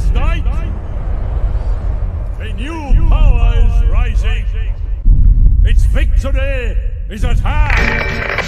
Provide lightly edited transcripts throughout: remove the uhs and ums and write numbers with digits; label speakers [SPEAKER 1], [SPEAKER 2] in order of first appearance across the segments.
[SPEAKER 1] this night, a new power is rising. Its victory is at hand.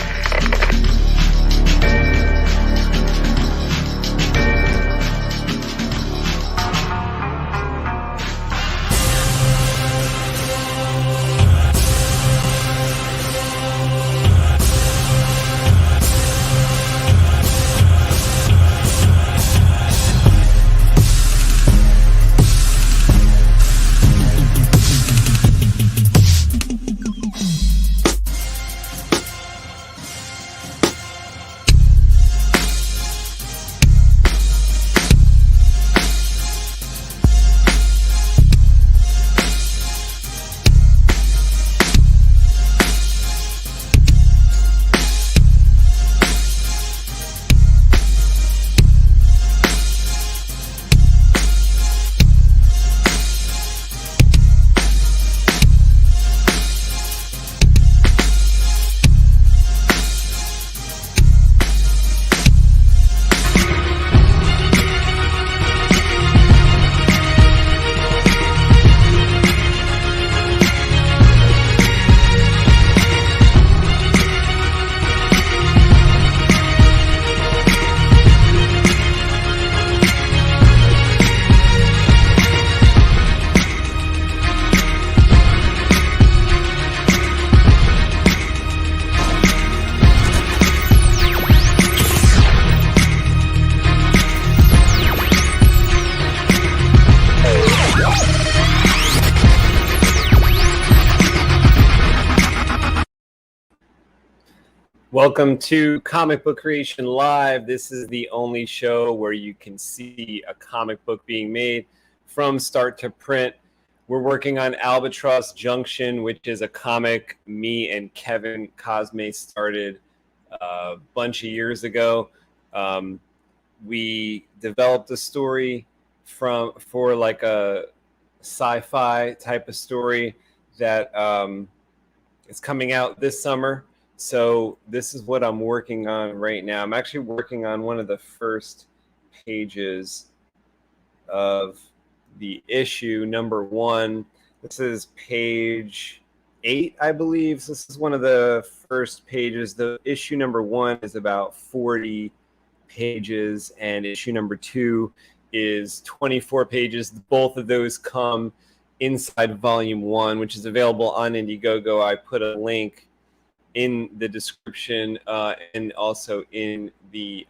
[SPEAKER 2] Welcome to Comic Book Creation Live. This is the only show where you can see a comic book being made from start to print. We're working on Albatross Junction, which is a comic me and Kevin Cosme started a bunch of years ago. We developed a story for like a sci-fi type of story that is coming out this summer. So this is what I'm working on right now. I'm actually working on one of the first pages of the issue, number 1. This is page 8, I believe. So this is one of the first pages. The issue number 1 is about 40 pages, and issue number 2 is 24 pages. Both of those come inside volume 1, which is available on Indiegogo. I put a link in the description and also in the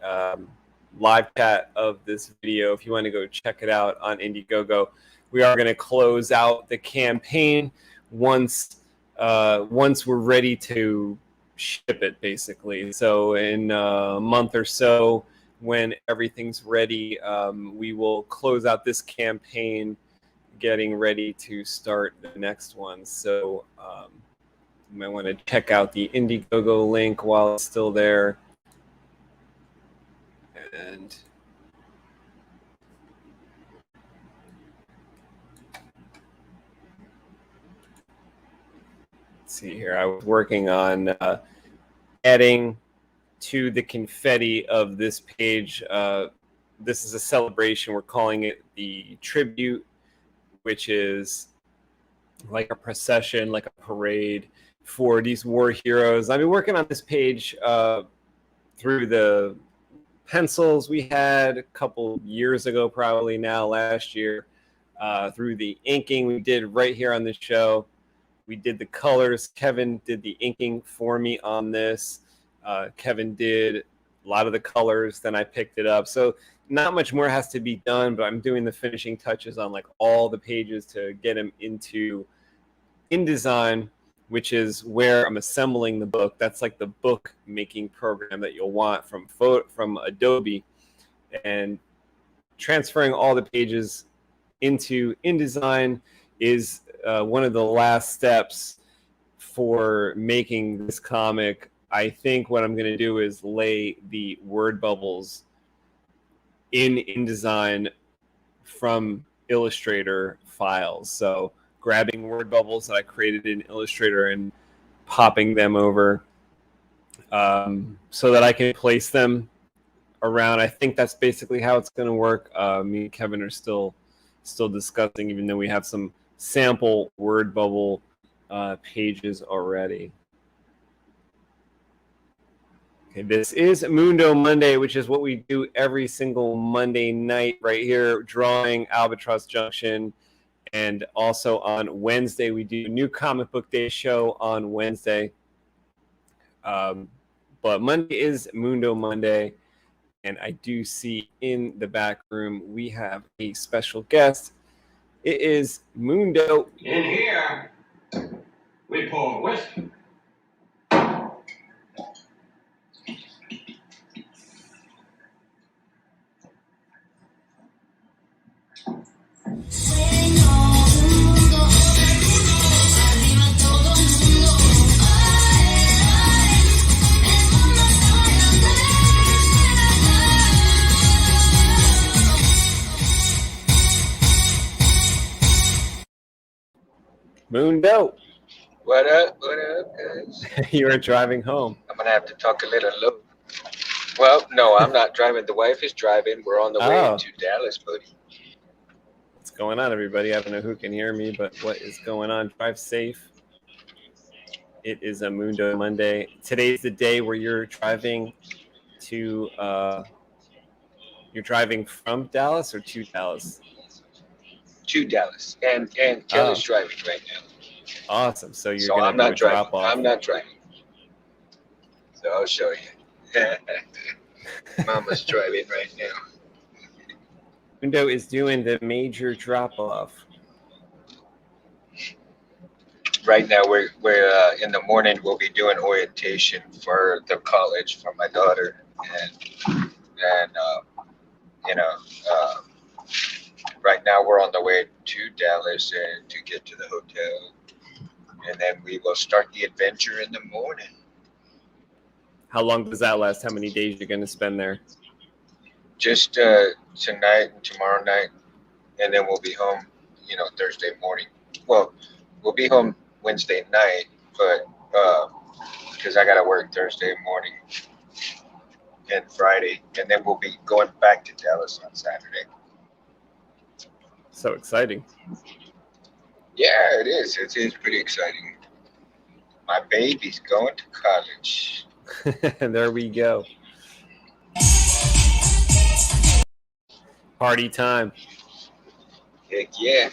[SPEAKER 2] live chat of this video if you want to go check it out on Indiegogo. We are going to close out the campaign once we're ready to ship it, basically. So in a month or so, when everything's ready, we will close out this campaign, getting ready to start the next one. So you might want to check out the Indiegogo link while it's still there. And let's see here. I was working on adding to the confetti of this page. This is a celebration. We're calling it the Tribute, which is like a procession, like a parade for these war heroes. I've been working on this page through the pencils we had a couple years ago, probably now last year, through the inking we did right here on the show. We did the colors. Kevin did the inking for me on this. Kevin did a lot of the colors, then I picked it up. So not much more has to be done, but I'm doing the finishing touches on like all the pages to get them into InDesign, which is where I'm assembling the book. That's like the book making program that you'll want from Adobe, and transferring all the pages into InDesign is one of the last steps for making this comic. I think what I'm going to do is lay the word bubbles in InDesign from Illustrator files. So grabbing word bubbles that I created in Illustrator and popping them over so that I can place them around. I think that's basically how it's going to work. Me and Kevin are still still discussing, even though we have some sample word bubble pages already. Okay, this is Mundo Monday, which is what we do every single Monday night right here, drawing Albatross Junction. And also on Wednesday, we do a new comic book day show on Wednesday. But Monday is Mundo Monday. And I do see in the back room, we have a special guest. It is Mundo.
[SPEAKER 3] In here, we pour whiskey.
[SPEAKER 2] Mundo.
[SPEAKER 4] What up, guys?
[SPEAKER 2] You are driving home.
[SPEAKER 4] I'm gonna have to talk a little low. Well, no, I'm not driving. The wife is driving. We're on the way to Dallas, buddy.
[SPEAKER 2] What's going on, everybody? I don't know who can hear me, but what is going on? Drive safe. It is a Mundo Monday. Today's the day where you're driving to, you're driving from Dallas or to Dallas?
[SPEAKER 4] To Dallas. And Kelly's driving right now.
[SPEAKER 2] Awesome. So you're going
[SPEAKER 4] I'm
[SPEAKER 2] to
[SPEAKER 4] not driving.
[SPEAKER 2] drop off.
[SPEAKER 4] I'm not driving. So I'll show you. Mama's driving right now.
[SPEAKER 2] Mundo is doing the major drop off.
[SPEAKER 4] Right now, we're in the morning. We'll be doing orientation for the college for my daughter, and right now we're on the way to Dallas and to get to the hotel, and then we will start the adventure in the morning.
[SPEAKER 2] How long does that last? How many days you're going to spend there?
[SPEAKER 4] Just tonight and tomorrow night, and then we'll be home, Thursday morning. Well, we'll be home Wednesday night, but because I gotta work Thursday morning and Friday, and then we'll be going back to Dallas on Saturday.
[SPEAKER 2] So exciting.
[SPEAKER 4] Yeah, it is. It is pretty exciting. My baby's going to college.
[SPEAKER 2] There we go. Party time.
[SPEAKER 4] Heck yeah.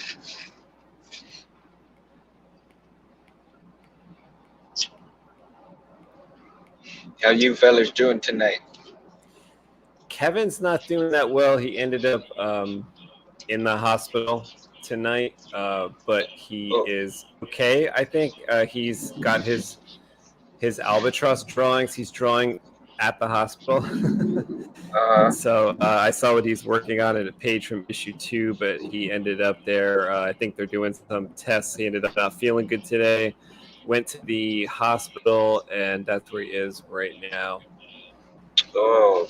[SPEAKER 4] How you fellas doing tonight?
[SPEAKER 2] Kevin's not doing that well. He ended up in the hospital tonight, but he is okay. I think he's got his albatross drawings. He's drawing at the hospital. So I saw what he's working on at a page from issue 2, but he ended up there. I think they're doing some tests. He ended up not feeling good today. Went to the hospital, and that's where he is right now.
[SPEAKER 4] Oh,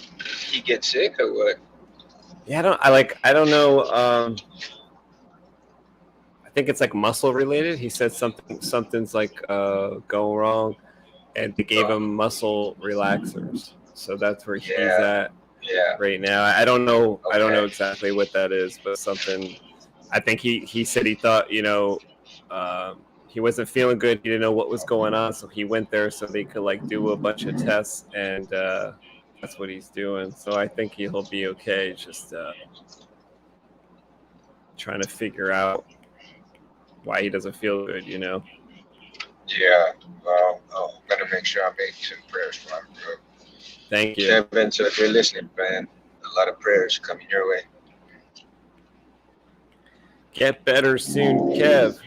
[SPEAKER 4] he get sick or what?
[SPEAKER 2] Yeah, I don't know. I think it's like muscle related. He said something's like going wrong, and they gave him muscle relaxers. So that's where he's at right now. I don't know. Okay. I don't know exactly what that is, but something. I think he said he thought he wasn't feeling good. He didn't know what was going on, so he went there so they could like do a bunch of tests, and that's what he's doing. So I think he'll be okay. Just trying to figure out why he doesn't feel good,
[SPEAKER 4] Yeah. Well, I'm gonna make sure I make some prayers for him, bro.
[SPEAKER 2] Thank you,
[SPEAKER 4] Kevin. So if you're listening, man, a lot of prayers coming your way.
[SPEAKER 2] Get better soon, Kev.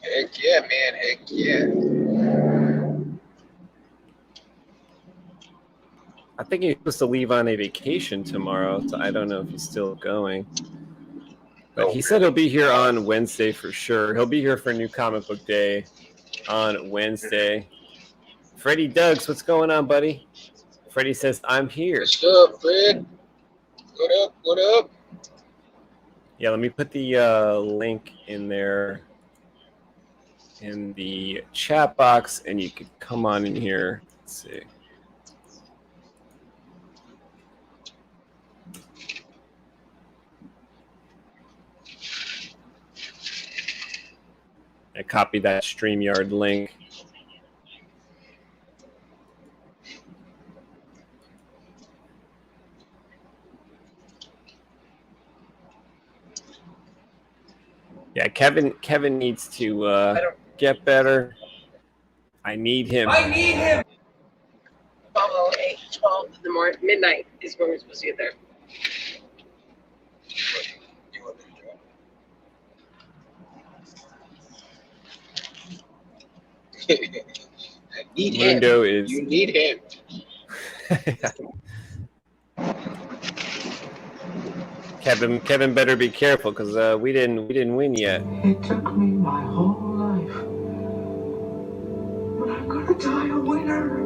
[SPEAKER 4] Heck yeah, man. Heck yeah.
[SPEAKER 2] I think he's supposed to leave on a vacation tomorrow, so I don't know if he's still going. But he said he'll be here on Wednesday for sure. He'll be here for New Comic Book Day on Wednesday. Freddie Duggs, what's going on, buddy? Freddie says, I'm here.
[SPEAKER 4] What's up, Fred? What up? What up?
[SPEAKER 2] Yeah, let me put the link in there in the chat box, and you could come on in here. Let's see. copy that StreamYard link. Yeah, Kevin needs to get better. I need him.
[SPEAKER 5] 12 in the morning, midnight is when we're supposed to get there.
[SPEAKER 4] You want me to drive?
[SPEAKER 5] Need
[SPEAKER 2] Mundo
[SPEAKER 5] him.
[SPEAKER 2] is.
[SPEAKER 5] You need him.
[SPEAKER 2] Kevin better be careful because we didn't win yet.
[SPEAKER 6] It took me my whole life, but I'm gonna die a winner.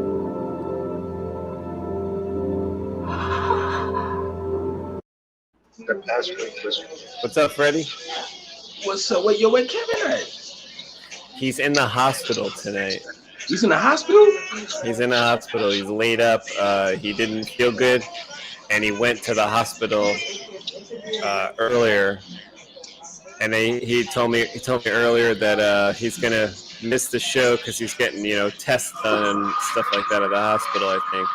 [SPEAKER 4] The password was
[SPEAKER 2] What's up, Freddie?
[SPEAKER 7] What's up? Wait, where Kevin at?
[SPEAKER 2] He's in the hospital tonight.
[SPEAKER 7] He's in the hospital?
[SPEAKER 2] He's in the hospital. He's laid up. He didn't feel good, and he went to the hospital earlier. And he told me earlier that he's gonna miss the show because he's getting tests done and stuff like that at the hospital, I think.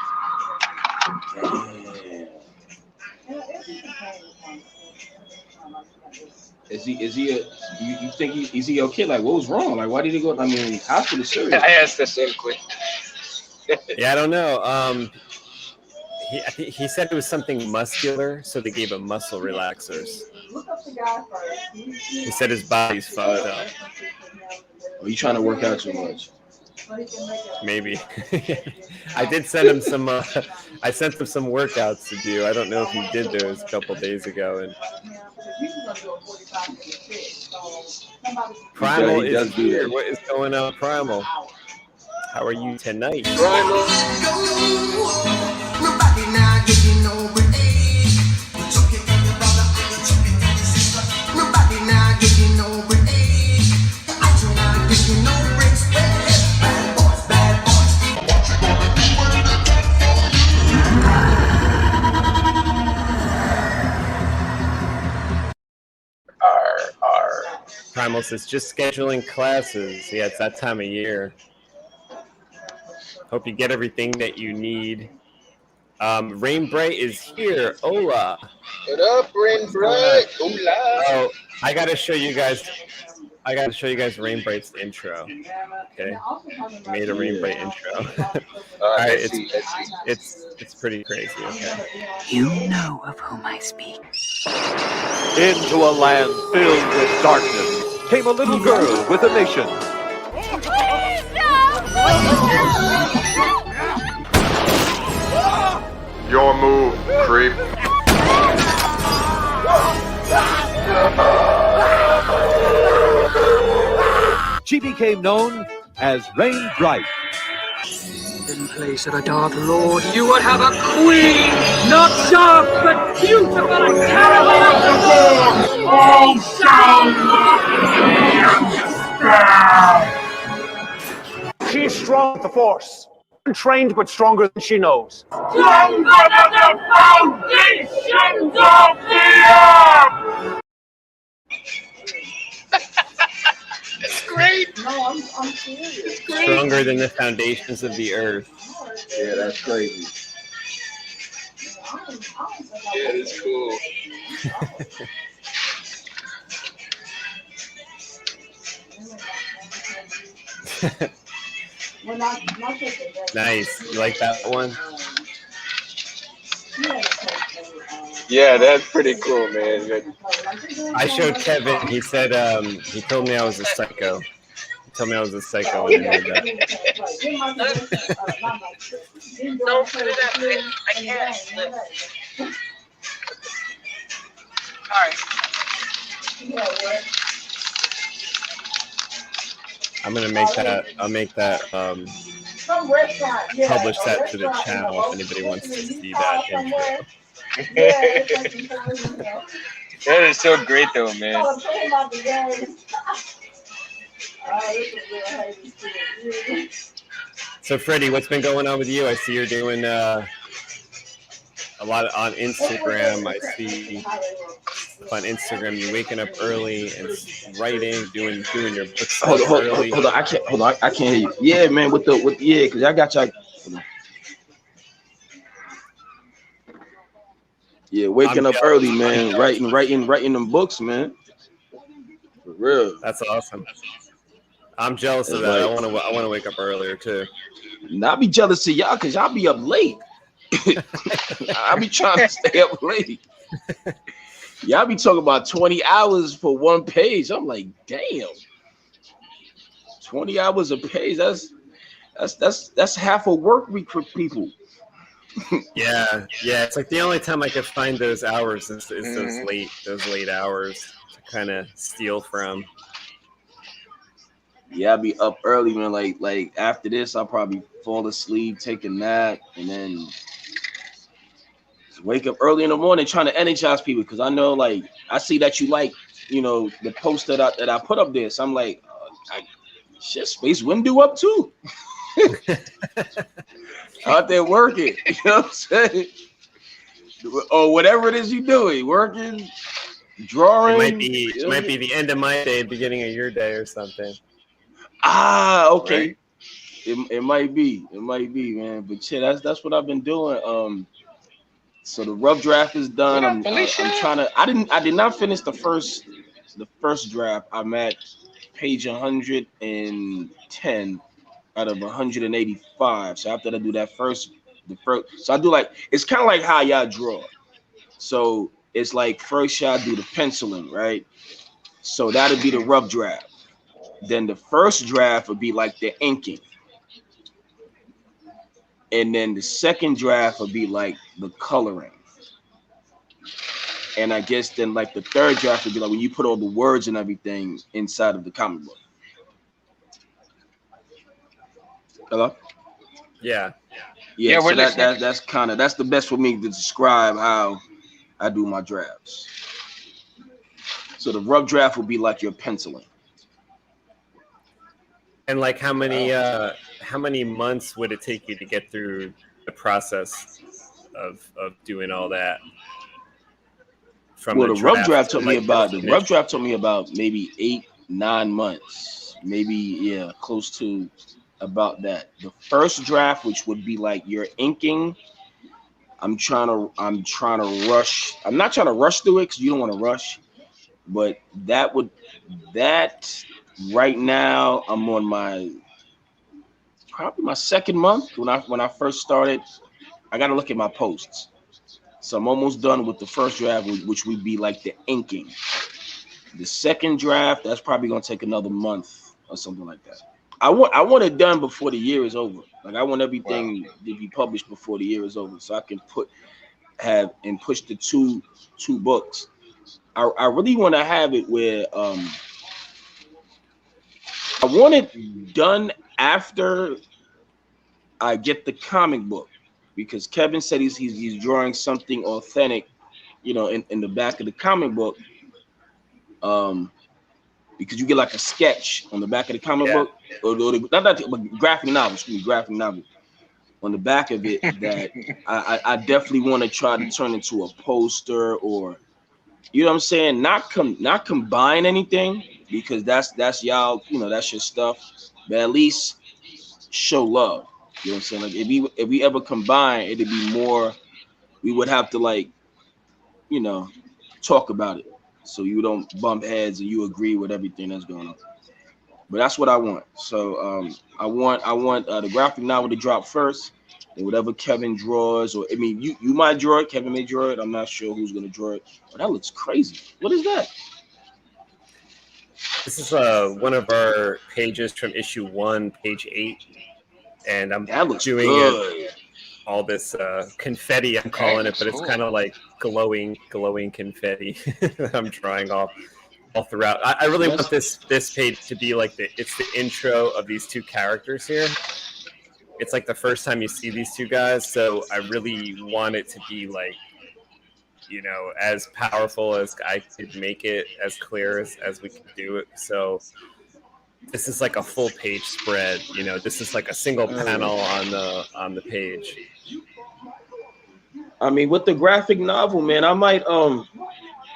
[SPEAKER 7] Is he you think is he okay? Like, what was wrong? Like, why did he go? I mean, hospital is serious.
[SPEAKER 4] I asked the same question.
[SPEAKER 2] Yeah, I don't know. He said it was something muscular, so they gave him muscle relaxers. He said his body's fucked up.
[SPEAKER 7] Are you trying to work out too much?
[SPEAKER 2] Maybe. I did send him some. I sent him some workouts to do. I don't know if he did those a couple days ago. And Primal
[SPEAKER 7] He
[SPEAKER 2] is
[SPEAKER 7] does do
[SPEAKER 2] here.
[SPEAKER 7] that.
[SPEAKER 2] What is going on, Primal? How are you tonight? Primal says just scheduling classes. Yeah, it's that time of year. Hope you get everything that you need. Rain Bright is here. Hola.
[SPEAKER 4] What up, Rain Bright? Hola.
[SPEAKER 2] Oh, I gotta show you guys Rain Bright's intro. Okay, I made a Rain Bright intro. All right, it's pretty crazy. Okay.
[SPEAKER 8] You know of whom I speak.
[SPEAKER 9] Into a land filled with darkness came a little girl with a mission.
[SPEAKER 10] Your move, creep.
[SPEAKER 9] She became known as Rain Bright.
[SPEAKER 8] In place of a Dark Lord, you would have a queen, not dark, but beautiful and terrible. All
[SPEAKER 11] She is strong with the Force. Untrained, but stronger than she knows.
[SPEAKER 1] Stronger than the foundations of the earth!
[SPEAKER 4] That's great.
[SPEAKER 5] No, I'm serious.
[SPEAKER 2] Stronger than the foundations of the earth.
[SPEAKER 7] Yeah, that's crazy.
[SPEAKER 4] Yeah, it's cool.
[SPEAKER 2] Nice. You like that one?
[SPEAKER 4] Yeah, that's pretty cool, man.
[SPEAKER 2] I showed Kevin. He said he told me I was a psycho. He told me I was a psycho when I did that.
[SPEAKER 5] Don't put it up. I can't live. Alright.
[SPEAKER 2] I'm gonna make that. I'll make that. Publish that to the channel if anybody wants to see that intro.
[SPEAKER 4] That is so great, though, man.
[SPEAKER 2] So, Freddie, what's been going on with you? I see you're doing a lot on Instagram. I on Instagram. You're waking up early and writing, doing your book stuff early.
[SPEAKER 7] Hold on, I can't hear you. Yeah, man, because I got y'all. Yeah, waking up early, man. Writing them books, man. For real.
[SPEAKER 2] That's awesome. I'm jealous of that. I want to wake up earlier too.
[SPEAKER 7] Not be jealous of y'all because y'all be up late. I be trying to stay up late. Y'all be talking about 20 hours for one page. I'm like, damn. 20 hours a page. That's half a work week for people.
[SPEAKER 2] Yeah. It's like the only time I could find those hours is those late hours to kind of steal from.
[SPEAKER 7] Yeah, I'll be up early, man. Like after this, I'll probably fall asleep, take a nap, and then wake up early in the morning trying to energize people. Because I know, like, I see that you like, the post that I put up there. So I'm like, shit, Space Windu up too. Out there working, you know what I'm saying? Or whatever it is you're doing, working, drawing.
[SPEAKER 2] It might be the end of my day, beginning of your day, or something.
[SPEAKER 7] Okay.
[SPEAKER 2] Right?
[SPEAKER 7] It might be, man. But shit, that's what I've been doing. So the rough draft is done. I'm trying to. I did not finish the first draft. I'm at page 110 out of 185. So after I do that first, so I do like, it's kind of like how y'all draw. So it's like first y'all do the penciling, right? So that'll be the rough draft. Then the first draft would be like the inking. And then the second draft would be like the coloring. And I guess then like the third draft would be like when you put all the words and everything inside of the comic book. Hello?
[SPEAKER 2] Yeah.
[SPEAKER 7] So that's the best for me to describe how I do my drafts. So the rough draft would be like your penciling.
[SPEAKER 2] And like how many months would it take you to get through the process of doing all that?
[SPEAKER 7] The rough draft took me about maybe 8-9 months, maybe close to about that. The first draft, which would be like your inking, I'm trying to rush. I'm not trying to rush through it because you don't want to rush, but that right now I'm on probably my second month. When I first started, I got to look at my posts. So I'm almost done with the first draft, which would be like the inking. The second draft, that's probably gonna take another month or something like that. I want it done before the year is over. Like I want everything to be published before the year is over, so I can push the two books. I really want to have it where I want it done after I get the comic book. Because Kevin said he's drawing something authentic, in the back of the comic book. Because you get like a sketch on the back of the comic book, or graphic novel on the back of it that I definitely want to try to turn into a poster, or you know what I'm saying, not combine anything, because that's y'all, that's your stuff, but at least show love. You know what I'm saying? Like if we ever combine, it'd be more. We would have to talk about it, so you don't bump heads and you agree with everything that's going on. But that's what I want. So I want the graphic novel to drop first, and whatever Kevin draws, or you might draw it, Kevin may draw it. I'm not sure who's gonna draw it. But that looks crazy. What is that?
[SPEAKER 2] This is one of our pages from issue 1, page 8. And I'm doing all this confetti, I'm calling it, but it's kind of like glowing confetti that I'm drawing all throughout. I really want this page to be like it's the intro of these two characters here. It's like the first time you see these two guys, so I really want it to be like, as powerful as I could make it, as clear as we can do it. So this is like a full page spread, this is like a single panel on the page.
[SPEAKER 7] I mean, with the graphic novel, man, I might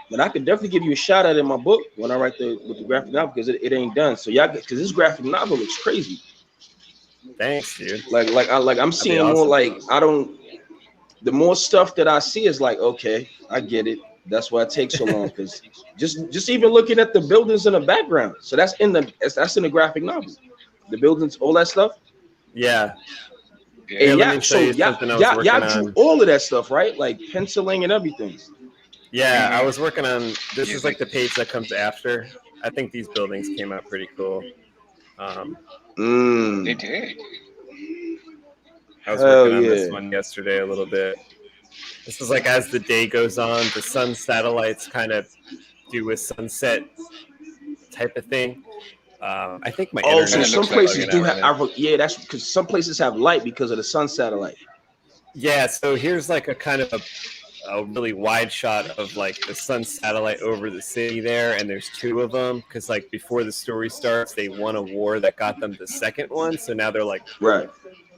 [SPEAKER 7] But I could definitely give you a shot at it in my book when I write with the graphic novel because it ain't done. So y'all, because this graphic novel looks crazy.
[SPEAKER 2] Thanks, dude.
[SPEAKER 7] I'm seeing
[SPEAKER 2] awesome.
[SPEAKER 7] more like the more stuff that I see is like, okay, I get it. That's why it takes so long because just even looking at the buildings in the background. So that's in the graphic novel. The buildings, all that stuff.
[SPEAKER 2] Yeah.
[SPEAKER 7] And y'all drew all of that stuff, right? Like penciling and everything.
[SPEAKER 2] Yeah, I was working on this. Is like the page that comes after. I think these buildings came out pretty cool.
[SPEAKER 4] They did.
[SPEAKER 2] I was working on this one yesterday a little bit. This is like as the day goes on, the sun satellites kind of do a sunset type of thing. I think my internet.
[SPEAKER 7] So some places do have. That's because some places have light because of the sun satellite.
[SPEAKER 2] Yeah, so here's like a kind of a really wide shot of like the sun satellite over the city there, and there's two of them because like before the story starts, they won a war that got them the second one, so now they're like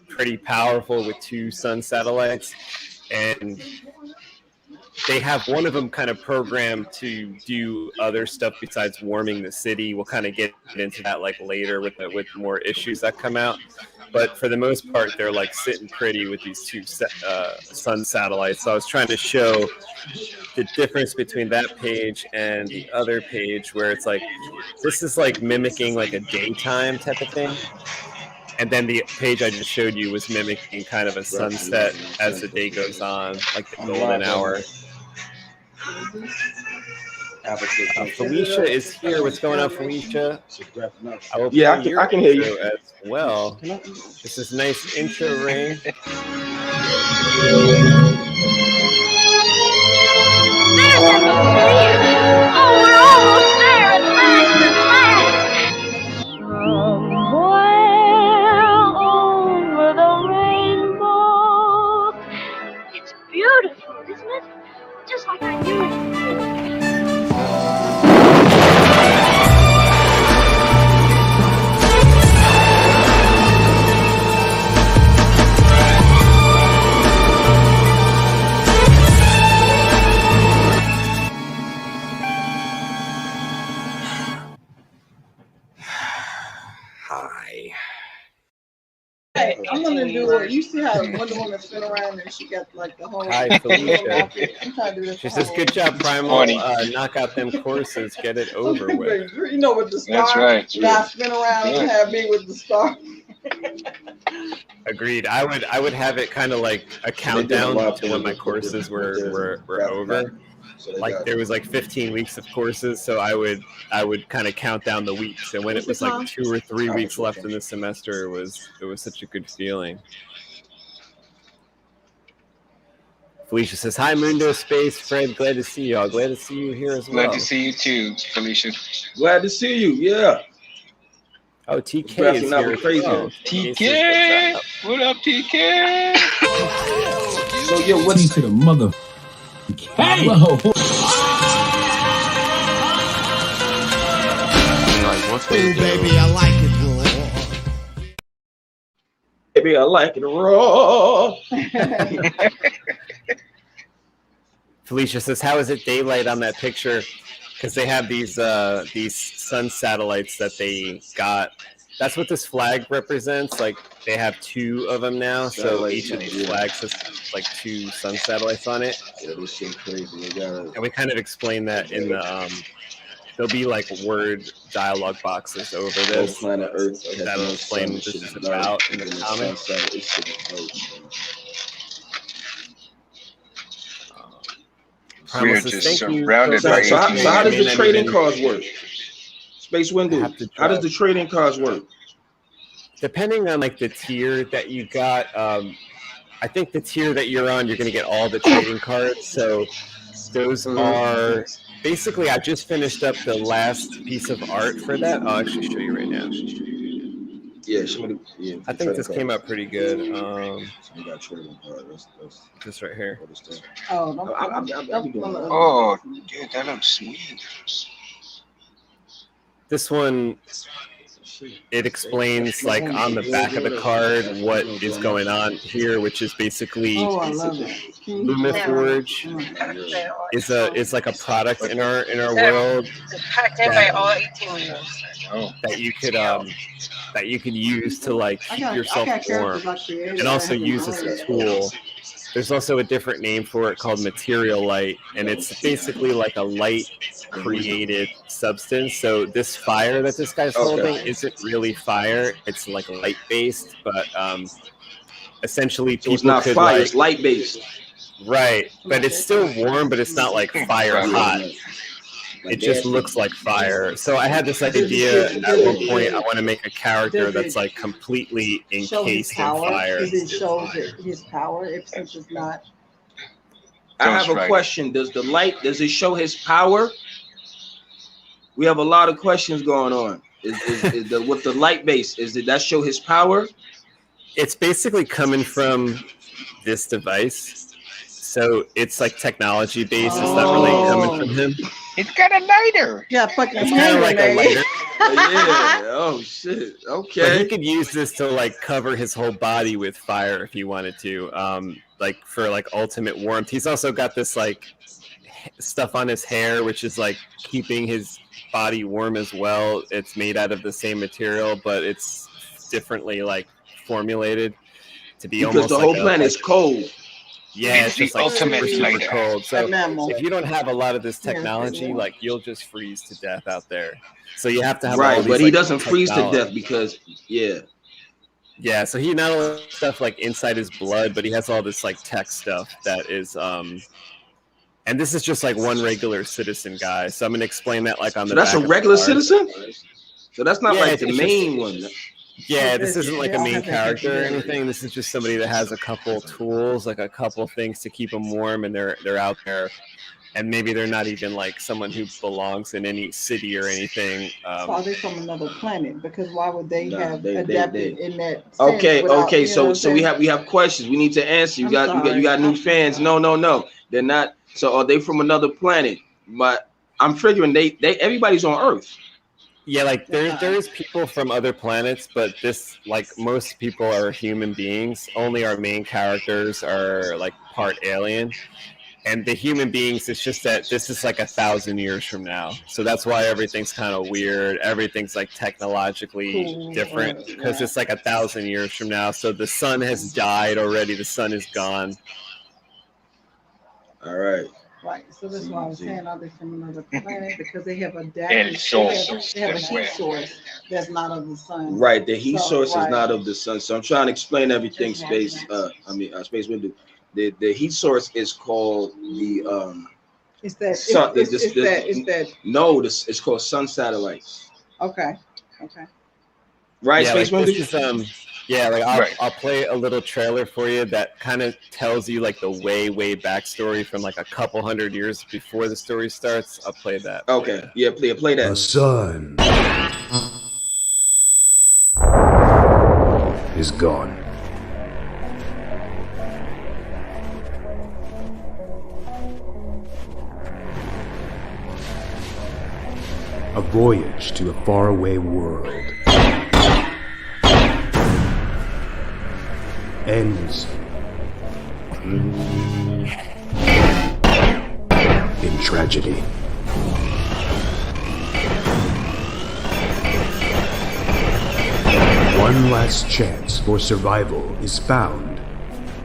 [SPEAKER 2] pretty powerful with two sun satellites, and they have one of them kind of programmed to do other stuff besides warming the city. We'll kind of get into that like later with more issues that come out. But for the most part, they're like sitting pretty with these two sun satellites. So I was trying to show the difference between that page and the other page where it's like, this is like mimicking like a daytime type of thing. And then the page I just showed you was mimicking kind of a sunset as the day goes on, like the golden hour. Felicia is here. What's going on, Felicia?
[SPEAKER 7] I can hear you
[SPEAKER 2] as well. This is nice intro rain.
[SPEAKER 12] Over the rainbow. It's beautiful, isn't it? Just like I knew it would be.
[SPEAKER 13] I'm gonna do it. You see how Wonder Woman spin around and she got like the whole.
[SPEAKER 2] Hi, Felicia.
[SPEAKER 13] I'm trying to do this.
[SPEAKER 2] She says, "Good job, Primal. Knock out them courses. Get it over with."
[SPEAKER 13] You know, with the star.
[SPEAKER 4] That's right.
[SPEAKER 13] Now spin around and have me with the star.
[SPEAKER 2] Agreed. I would have it kind of like a countdown to when my courses were over. Like there was like 15 weeks of courses, so I would kind of count down the weeks, and when it was like 2 or 3 weeks left in the semester, it was such a good feeling. Felicia says, "Hi, Mundo, Space, Fred. Glad to see y'all. Glad to see you here as well."
[SPEAKER 4] Glad to see you too, Felicia.
[SPEAKER 7] Glad to see you. Yeah.
[SPEAKER 2] Oh, TK is here.
[SPEAKER 7] Crazy.
[SPEAKER 4] TK, what up, TK?
[SPEAKER 7] So yo, what's to the mother? Hey!
[SPEAKER 14] Baby, I like it raw.
[SPEAKER 7] Baby, I like it raw.
[SPEAKER 2] Felicia says, "How is it daylight on that picture?" Because they have these sun satellites that they got. That's what this flag represents. Like they have 2 of them now, so each of these flags has like 2 sun satellites on it.
[SPEAKER 7] Yeah, this shit crazy.
[SPEAKER 2] And we kind of explain that in the there'll be like word dialogue boxes over this.
[SPEAKER 7] Planet Earth
[SPEAKER 2] that'll explain what this is about in the comics.
[SPEAKER 4] We're just surrounded by.
[SPEAKER 7] So how does the trading cards work? Space Window. How does the trading cards work?
[SPEAKER 2] Depending on like the tier that you got, I think the tier that you're on, you're going to get all the trading cards. So those are basically. I just finished up the last piece of art for that. I'll actually show you right now.
[SPEAKER 7] Yeah,
[SPEAKER 2] I think this came out pretty good. Just right here.
[SPEAKER 4] Oh, dude, that looks sweet.
[SPEAKER 2] This one, it explains like on the back of the card what is going on here, which is basically Lumiforge is like a product in our world
[SPEAKER 5] Packed in by all 18 wheels.
[SPEAKER 2] that you could use to like keep yourself warm and also use as a tool. There's also a different name for it called material light, and it's basically like a light created substance. So this fire that this guy's holding isn't really fire, it's like light based, but essentially people
[SPEAKER 7] it's not
[SPEAKER 2] could
[SPEAKER 7] fire,
[SPEAKER 2] like,
[SPEAKER 7] it's light based.
[SPEAKER 2] Right, but it's still warm, but it's not like fire hot. It just looks like fire. So I had this idea at one point. I want to make a character that's like completely encased in fire.
[SPEAKER 13] Does it show his power if since it's not?
[SPEAKER 7] I have a question. Does it show his power? We have a lot of questions going on. With the light base, did that show his power?
[SPEAKER 2] It's basically coming from this device. So it's like technology based. It's not really coming from him.
[SPEAKER 4] It's got a lighter.
[SPEAKER 13] Yeah, fucking
[SPEAKER 2] it's kind of like a lighter.
[SPEAKER 7] Yeah. Oh shit. Okay.
[SPEAKER 2] But he could use this to like cover his whole body with fire if he wanted to. Like for like ultimate warmth. He's also got this like stuff on his hair, which is like keeping his body warm as well. It's made out of the same material, but it's differently like formulated to be
[SPEAKER 7] because
[SPEAKER 2] almost
[SPEAKER 7] the whole planet's cold.
[SPEAKER 2] Yeah, it's just like
[SPEAKER 4] ultimate
[SPEAKER 2] super cold. So if you don't have a lot of this technology, like you'll just freeze to death out there. So you have to have
[SPEAKER 7] right,
[SPEAKER 2] all these,
[SPEAKER 7] but he
[SPEAKER 2] like,
[SPEAKER 7] doesn't freeze to death because
[SPEAKER 2] yeah. So he not only has stuff like inside his blood, but he has all this like tech stuff that is and this is just like one regular citizen guy. So I'm gonna explain that like on the.
[SPEAKER 7] So that's
[SPEAKER 2] back
[SPEAKER 7] a regular
[SPEAKER 2] of the card.
[SPEAKER 7] citizen. So that's not like the main one.
[SPEAKER 2] Yeah, this isn't like a main character or anything. This is just somebody that has a couple tools, like a couple things to keep them warm, and they're out there. And maybe they're not even like someone who belongs in any city or anything.
[SPEAKER 13] So are they from another planet? Because why would they have adapted in that?
[SPEAKER 7] Okay,
[SPEAKER 13] without,
[SPEAKER 7] okay. So we have questions. We need to answer. You got new fans. No. They're not. So are they from another planet? But I'm figuring they everybody's on Earth.
[SPEAKER 2] Yeah, like there's people from other planets, but this like most people are human beings. Only our main characters are like part alien. And the human beings, it's just that this is like 1,000 years from now. So that's why everything's kind of weird. Everything's like technologically different because it's like 1,000 years from now. So the sun has died already. The sun is gone.
[SPEAKER 7] All right.
[SPEAKER 13] Right. So that's why I was saying, are they from another planet? Because they have adapted. They have a heat source that's not of the sun.
[SPEAKER 7] Right. The heat source is not of the sun. So I'm trying to explain everything. Space Window. The heat source is called the
[SPEAKER 13] It's that
[SPEAKER 7] sun. It's called sun satellites.
[SPEAKER 13] Okay.
[SPEAKER 7] Right,
[SPEAKER 2] yeah,
[SPEAKER 7] Space
[SPEAKER 2] like
[SPEAKER 7] Window?
[SPEAKER 2] I'll play a little trailer for you that kind of tells you like the way backstory from like a couple hundred years before the story starts. I'll play that.
[SPEAKER 7] Okay. Yeah, play that.
[SPEAKER 14] The sun is gone. A voyage to a faraway world ends in tragedy. One last chance for survival is found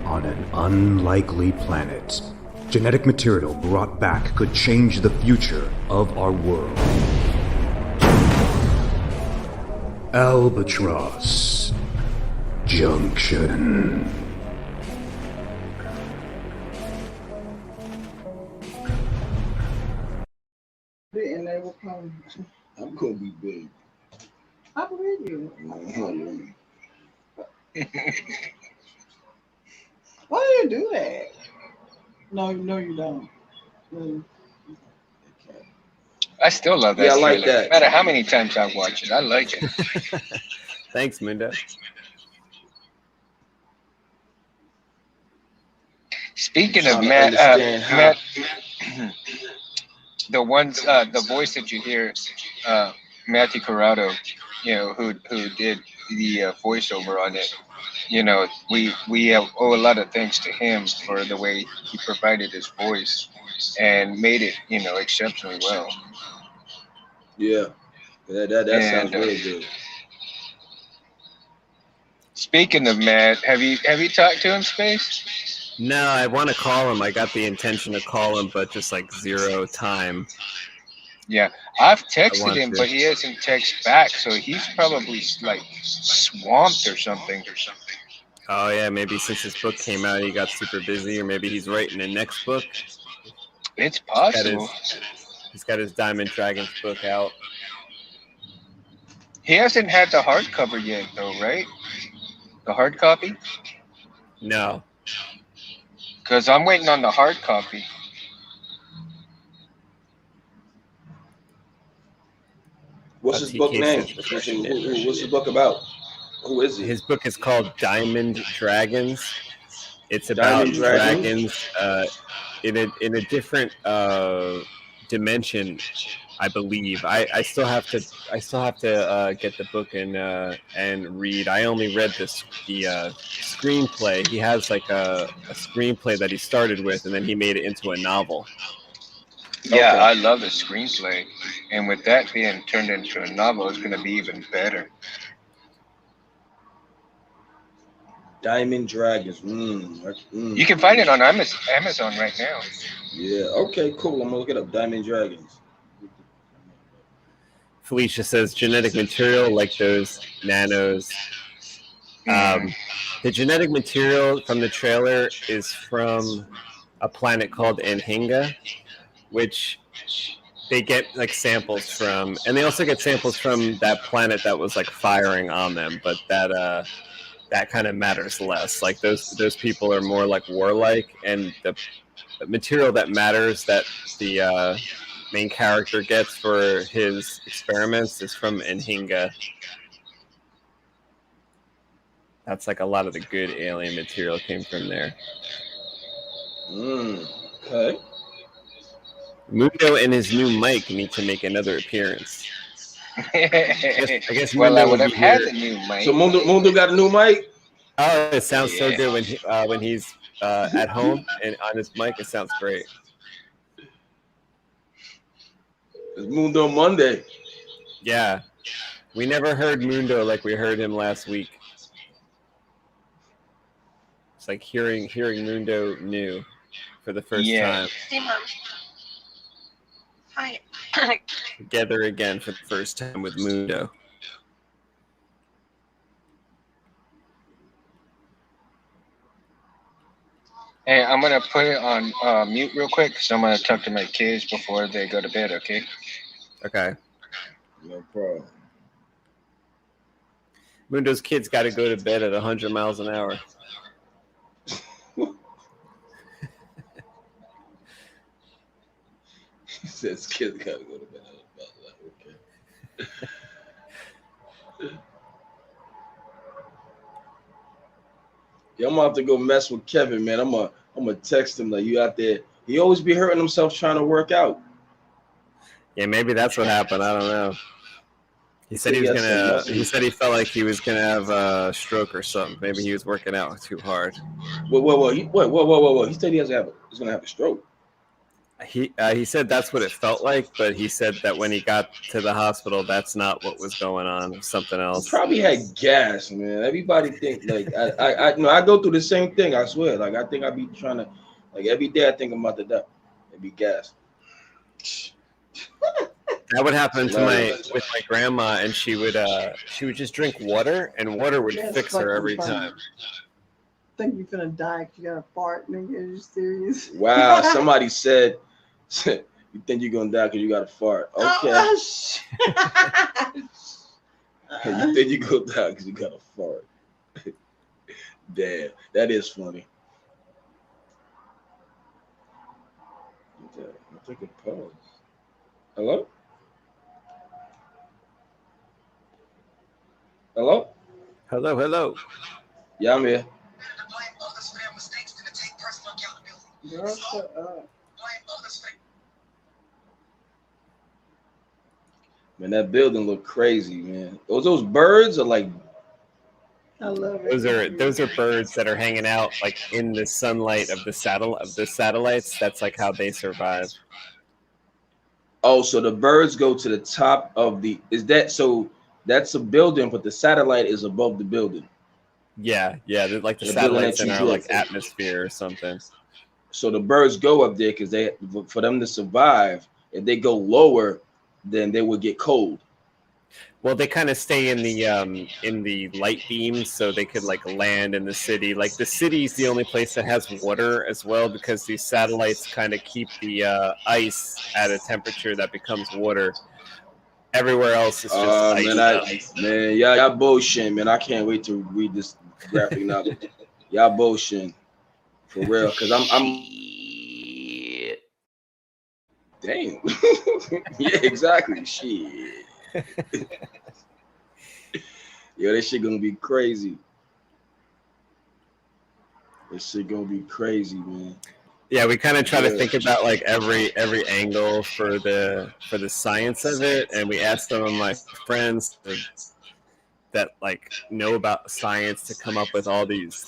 [SPEAKER 14] on an unlikely planet. Genetic material brought back could change the future of our world. Albatross Junction.
[SPEAKER 13] And they will come.
[SPEAKER 7] I'm gonna be big.
[SPEAKER 13] I believe you. Why do you do that? No, you don't.
[SPEAKER 4] I still love that.
[SPEAKER 7] Yeah, I like
[SPEAKER 4] trailer.
[SPEAKER 7] that.
[SPEAKER 4] No matter how many times I watch it, I like it.
[SPEAKER 2] Thanks, Mundo.
[SPEAKER 4] Speaking of Matt, the voice that you hear, Matthew Corrado, who did the voiceover on it. We owe a lot of thanks to him for the way he provided his voice and made it, exceptionally well.
[SPEAKER 7] Yeah, that sounds really good.
[SPEAKER 4] Speaking of Matt, have you talked to him, Space?
[SPEAKER 2] No, I want to call him. I got the intention to call him, but just like zero time.
[SPEAKER 4] Yeah, I've texted him, but he hasn't texted back, so he's probably like swamped or something.
[SPEAKER 2] Oh yeah, maybe since his book came out, he got super busy, or maybe he's writing the next book.
[SPEAKER 4] It's possible.
[SPEAKER 2] He's got his Diamond Dragons book out.
[SPEAKER 4] He hasn't had the hardcover yet, though, right? The hard copy?
[SPEAKER 2] No.
[SPEAKER 4] Because I'm waiting on the hard copy.
[SPEAKER 7] What's his book name? What's his book about? Who is he?
[SPEAKER 2] His book is called Diamond Dragons. It's about dragons in a different dimension, I believe. I still have to get the book and read. I only read the screenplay. He has like a screenplay that he started with, and then he made it into a novel.
[SPEAKER 4] Yeah, okay. I love the screenplay, and with that being turned into a novel, it's going to be even better.
[SPEAKER 7] Diamond Dragons.
[SPEAKER 4] You can find it on Amazon right now.
[SPEAKER 7] Yeah. Okay. Cool. I'm gonna look it up. Diamond Dragons.
[SPEAKER 2] Felicia says genetic material like those nanos. The genetic material from the trailer is from a planet called Anhinga, which they get like samples from, and they also get samples from that planet that was like firing on them, but that kind of matters less. Like those people are more like warlike, and the material that matters that the main character gets for his experiments is from Anhinga. That's like a lot of the good alien material came from there.
[SPEAKER 7] Okay.
[SPEAKER 2] Mundo and his new mic need to make another appearance. I guess
[SPEAKER 4] well, I would have had the new mic.
[SPEAKER 7] So Mundo got a new mic?
[SPEAKER 2] Oh, it sounds so good when he's at home and on his mic. It sounds great.
[SPEAKER 7] It's Mundo Monday.
[SPEAKER 2] Yeah, we never heard Mundo like we heard him last week. It's like hearing Mundo new for the first time.
[SPEAKER 5] Hey, Mom. Hi.
[SPEAKER 2] Together again for the first time with Mundo.
[SPEAKER 4] Hey, I'm going to put it on mute real quick because I'm going to talk to my kids before they go to bed, okay?
[SPEAKER 2] Okay.
[SPEAKER 7] No problem.
[SPEAKER 2] Mundo's kids got to go to bed at 100 miles an hour.
[SPEAKER 7] He says kids got to go to bed at 100 miles an hour. Okay. Yeah, I'm gonna have to go mess with Kevin, man. I'm gonna text him like, you out there. He always be hurting himself trying to work out.
[SPEAKER 2] Yeah, maybe that's what happened. I don't know. He said he said he felt like he was gonna have a stroke or something. Maybe he was working out too hard.
[SPEAKER 7] Whoa. He said he's gonna have a stroke.
[SPEAKER 2] He said that's what it felt like, but he said that when he got to the hospital, that's not what was going on. It was something else.
[SPEAKER 7] He probably had gas, man. Everybody think like I go through the same thing. I swear. Like I think I be trying to, like every day I think I'm about to die. It be gas.
[SPEAKER 2] That would happen to with my grandma, and she would just drink water, and water would fix her every time.
[SPEAKER 13] I think you're gonna die if you got a fart, nigga. Are you serious?
[SPEAKER 7] Wow, somebody said you think you're gonna die because you got a fart. Okay. You think you're gonna die because you got a fart. Damn, that is funny. I'll take a pause. Hello? Hello?
[SPEAKER 2] Hello.
[SPEAKER 7] Yeah, I'm here.
[SPEAKER 13] Girl, shut up.
[SPEAKER 7] Man, that building looked crazy, man. Those birds are like.
[SPEAKER 13] I love it.
[SPEAKER 2] Those are birds that are hanging out like in the sunlight of the satellites. That's like how they survive.
[SPEAKER 7] Oh, so the birds go to the top of the. Is that so? That's a building, but the satellite is above the building.
[SPEAKER 2] Yeah, like the satellites in our like atmosphere or something.
[SPEAKER 7] So the birds go up there because for them to survive. If they go lower, then they would get cold.
[SPEAKER 2] Well, they kind of stay in the light beams, so they could like land in the city. Like the city's the only place that has water as well, because these satellites kind of keep the ice at a temperature that becomes water. Everywhere else is just ice.
[SPEAKER 7] Man, y'all bullshit, man. I can't wait to read this graphic novel. Y'all bullshit for real, because I'm damn. Yeah, exactly. Shit. Yo, this shit gonna be crazy. This shit gonna be crazy, man.
[SPEAKER 2] Yeah, we kind of try to think about like every angle for the science of it, and we asked some of my friends that like know about science to come up with all these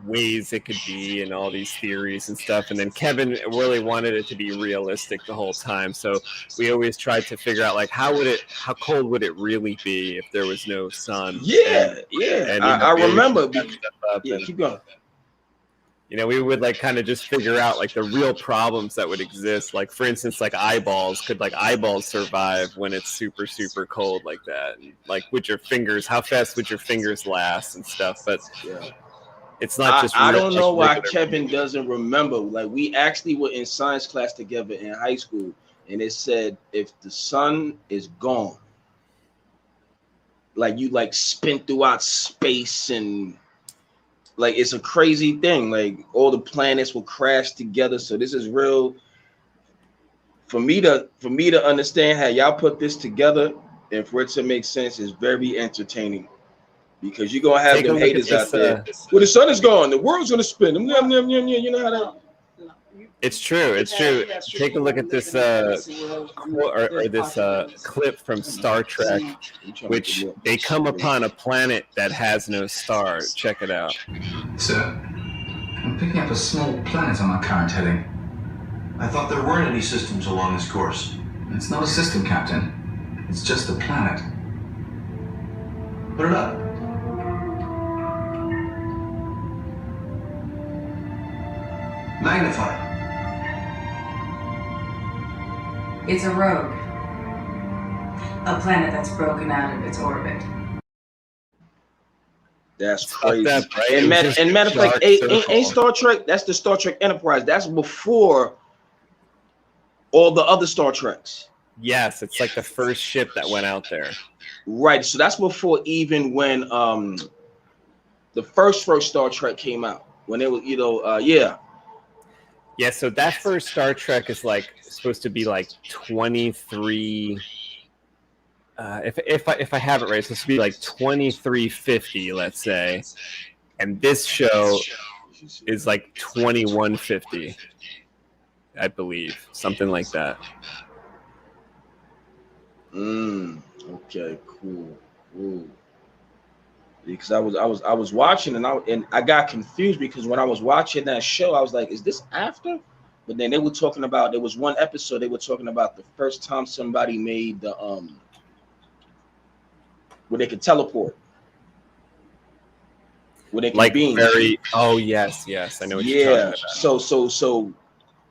[SPEAKER 2] ways it could be and all these theories and stuff. And then Kevin really wanted it to be realistic the whole time, so we always tried to figure out like how cold would it really be if there was no sun.
[SPEAKER 7] And I remember. Yeah, keep going.
[SPEAKER 2] You know, we would like kind of just figure out like the real problems that would exist. Like for instance, like eyeballs, could like eyeballs survive when it's super, super cold like that? And, like with your fingers, how fast would your fingers last and stuff? But it's not just.
[SPEAKER 7] I don't know why Kevin doesn't remember. Like we actually were in science class together in high school, and it said if the sun is gone, like you like spin throughout space and. Like it's a crazy thing. Like all the planets will crash together. So this is real. For me to understand how y'all put this together, and for it to make sense, is very entertaining. Because you're gonna have them haters out there. Well, the sun is gone. The world's gonna spin. You know how that.
[SPEAKER 2] It's true. It's true. Take a look at this clip from Star Trek, which they come upon a planet that has no star. Check it out.
[SPEAKER 6] Sir, I'm picking up a small planet on our current heading. I thought there weren't any systems along this course. It's not a system, Captain. It's just a planet. Put it up. Magnify.
[SPEAKER 15] It's a rogue. A planet that's broken out of its orbit.
[SPEAKER 7] That's crazy. And matter of fact, ain't Star Trek, that's the Star Trek Enterprise. That's before all the other Star Treks.
[SPEAKER 2] Yes, it's like the first ship that went out there.
[SPEAKER 7] Right. So that's before even when the first Star Trek came out. When it was,
[SPEAKER 2] Yeah, so that first Star Trek is like supposed to be like 23. If I have it right, it's supposed to be like 2350, let's say, and this show is like 2150, I believe, something like that.
[SPEAKER 7] Okay, cool. Because I was watching and I got confused because when I was watching that show, I was like, is this after? But then they were talking about, there was one episode they were talking about the first time somebody made the where they could teleport. Where they could
[SPEAKER 2] like
[SPEAKER 7] beam.
[SPEAKER 2] Oh yes, I know what you're talking about.
[SPEAKER 7] So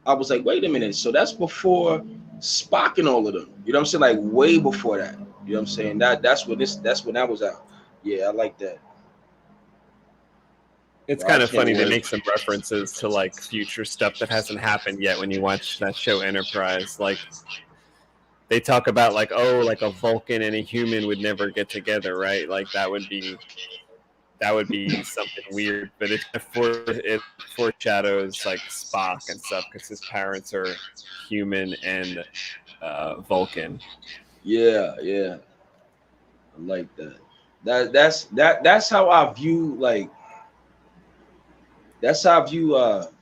[SPEAKER 7] I was like, wait a minute. So that's before Spock and all of them. You know what I'm saying? Like way before that. You know what I'm saying? That's when that was out. Yeah, I like that.
[SPEAKER 2] It's kind of funny. They make some references to like future stuff that hasn't happened yet when you watch that show Enterprise. Like they talk about like, oh, like a Vulcan and a human would never get together, right? Like that would be something weird. But it foreshadows like Spock and stuff because his parents are human and Vulcan.
[SPEAKER 7] Yeah, I like that. That's how I view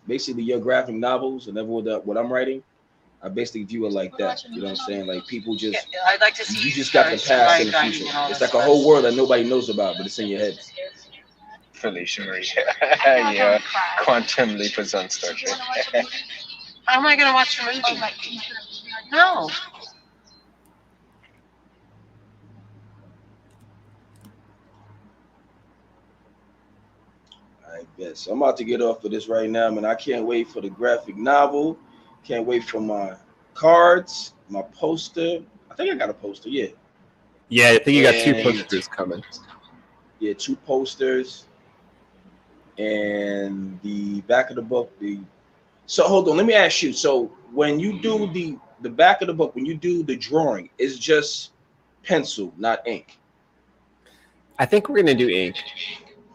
[SPEAKER 7] basically your graphic novels and what I'm writing. I basically view it like that. You know what I'm saying? Like people just,
[SPEAKER 5] I'd like to see
[SPEAKER 7] you just got the past and the future. It's like a whole world that nobody knows about, but it's in your head.
[SPEAKER 4] Felicia Marie. Yeah. Quantum Leap was on Star Trek.
[SPEAKER 5] How am I going to watch the movie? No.
[SPEAKER 7] I bet. So I'm about to get off of this right now, man. I can't wait for the graphic novel. Can't wait for my cards, my poster. I think I got a poster, yeah.
[SPEAKER 2] Yeah, I think you got 2 posters coming.
[SPEAKER 7] Yeah, 2 posters. And the back of the book, so hold on, let me ask you. So when you do the back of the book, when you do the drawing, it's just pencil, not ink?
[SPEAKER 2] I think we're gonna do ink.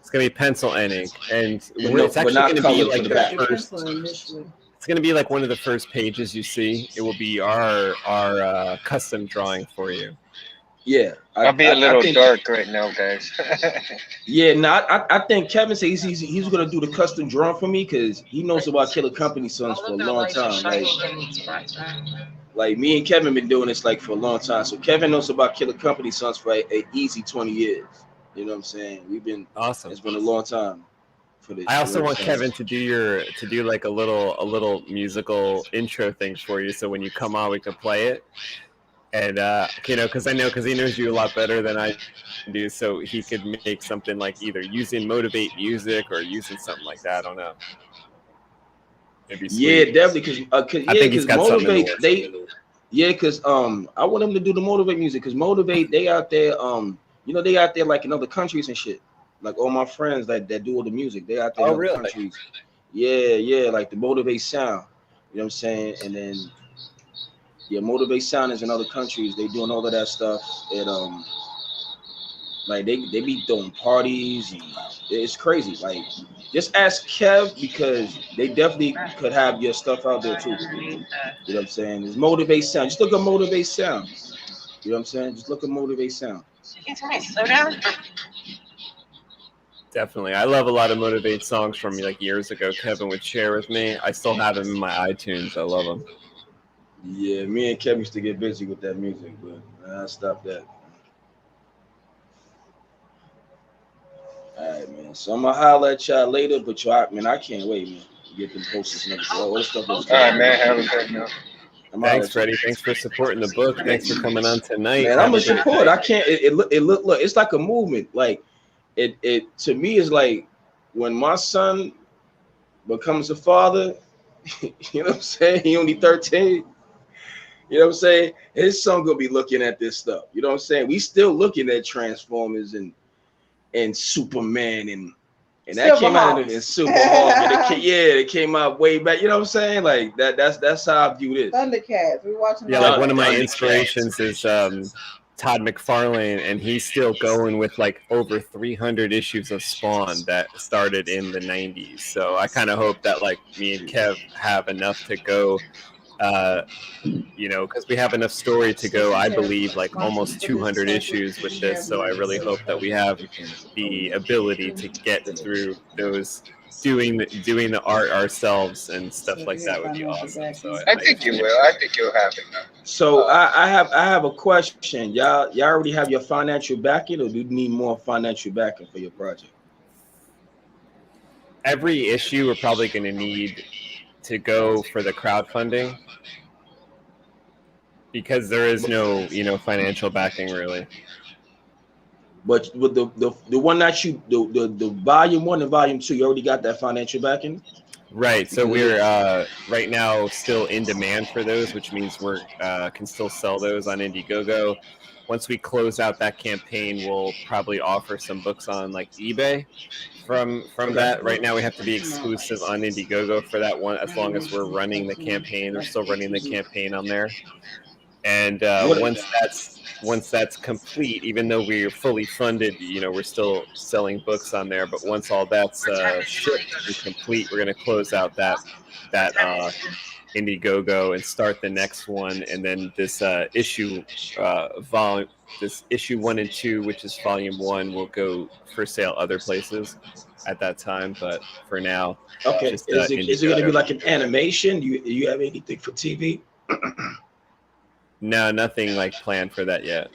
[SPEAKER 2] It's gonna be pencil and ink, and it's actually gonna be like the first. It's gonna be like one of the first pages you see. It will be our custom drawing for you.
[SPEAKER 7] Yeah,
[SPEAKER 4] I'll be a little dark right now, guys.
[SPEAKER 7] Yeah, I think Kevin said he's gonna do the custom drawing for me because he knows about Killer Company Sons for a long time. Like me and Kevin been doing this like for a long time. So Kevin knows about Killer Company Sons for a easy 20 years. You know what I'm saying? We've been awesome. It's been a long time for this.
[SPEAKER 2] I also want Kevin to do like a little musical intro thing for you, so when you come on, we can play it. And because he knows you a lot better than I do, so he could make something like either using Motivate music or using something like that. I don't know.
[SPEAKER 7] Yeah, definitely. Because
[SPEAKER 2] I think he's got
[SPEAKER 7] Motivate,
[SPEAKER 2] something.
[SPEAKER 7] because I want him to do the Motivate music because Motivate, they out there, they out there like in other countries and shit. Like all my friends that do all the music, they out there in other countries. Yeah, like the Motivate sound. You know what I'm saying? And then. Yeah, Motivate Sound is in other countries. They doing all of that stuff. And like they be throwing parties and it's crazy. Like just ask Kev because they definitely could have your stuff out there too. You know what I'm saying? It's Motivate Sound. Just look at Motivate Sound. You know what I'm saying? Just look at Motivate Sound.
[SPEAKER 5] Slow down.
[SPEAKER 2] Definitely. I love a lot of Motivate songs from like years ago. Kevin would share with me. I still have them in my iTunes. I love them.
[SPEAKER 7] Yeah, me and Kevin used to get busy with that music, but I stopped that. All right, man. So I'm gonna holler at y'all later, but y'all, man, I can't wait, man. To get them posters and everything. All stuff. All
[SPEAKER 4] right, man. Have a good night.
[SPEAKER 2] Thanks, Freddie. Thanks for supporting the book. Thanks for coming on tonight.
[SPEAKER 7] Man, I'm a support. I can't. Look. It's like a movement. Like it to me is like when my son becomes a father. You know what I'm saying? He only 13. You know what I'm saying? His son gonna be looking at this stuff. You know what I'm saying? We still looking at Transformers and Superman and that came out in Super Hawk. It came out way back. You know what I'm saying? Like that's how I view this.
[SPEAKER 13] Thundercats. We're watching.
[SPEAKER 2] Yeah, like one of my inspirations is Todd McFarlane, and he's still going with like over 300 issues of Spawn that started in the 90s. So I kind of hope that like me and Kev have enough to go. Because we have enough story to go, I believe, like almost 200 issues with this. So I really hope that we have the ability to get through those, doing the art ourselves and stuff like that would be awesome. So
[SPEAKER 4] I think you will. I think you'll have enough.
[SPEAKER 7] So I have a question. Y'all already have your financial backing, or do you need more financial backing for your project?
[SPEAKER 2] Every issue we're probably going to need to go for the crowdfunding because there is no financial backing really.
[SPEAKER 7] But with the one that you the volume 1 and volume 2, you already got that financial backing,
[SPEAKER 2] right? So we're right now still in demand for those, which means we're can still sell those on Indiegogo. Once we close out that campaign, we'll probably offer some books on like eBay from that. Right now we have to be exclusive on Indiegogo for that one as long as we're running the campaign. We're still running the campaign on there. And once that's complete, even though we're fully funded, we're still selling books on there. But once all that's shipped and complete, we're going to close out that Indiegogo and start the next one. And then this issue 1 and 2, which is volume 1, will go for sale other places at that time. But for now,
[SPEAKER 7] okay. Is it going to be like an animation? Do you have anything for TV?
[SPEAKER 2] No, nothing like planned for that yet.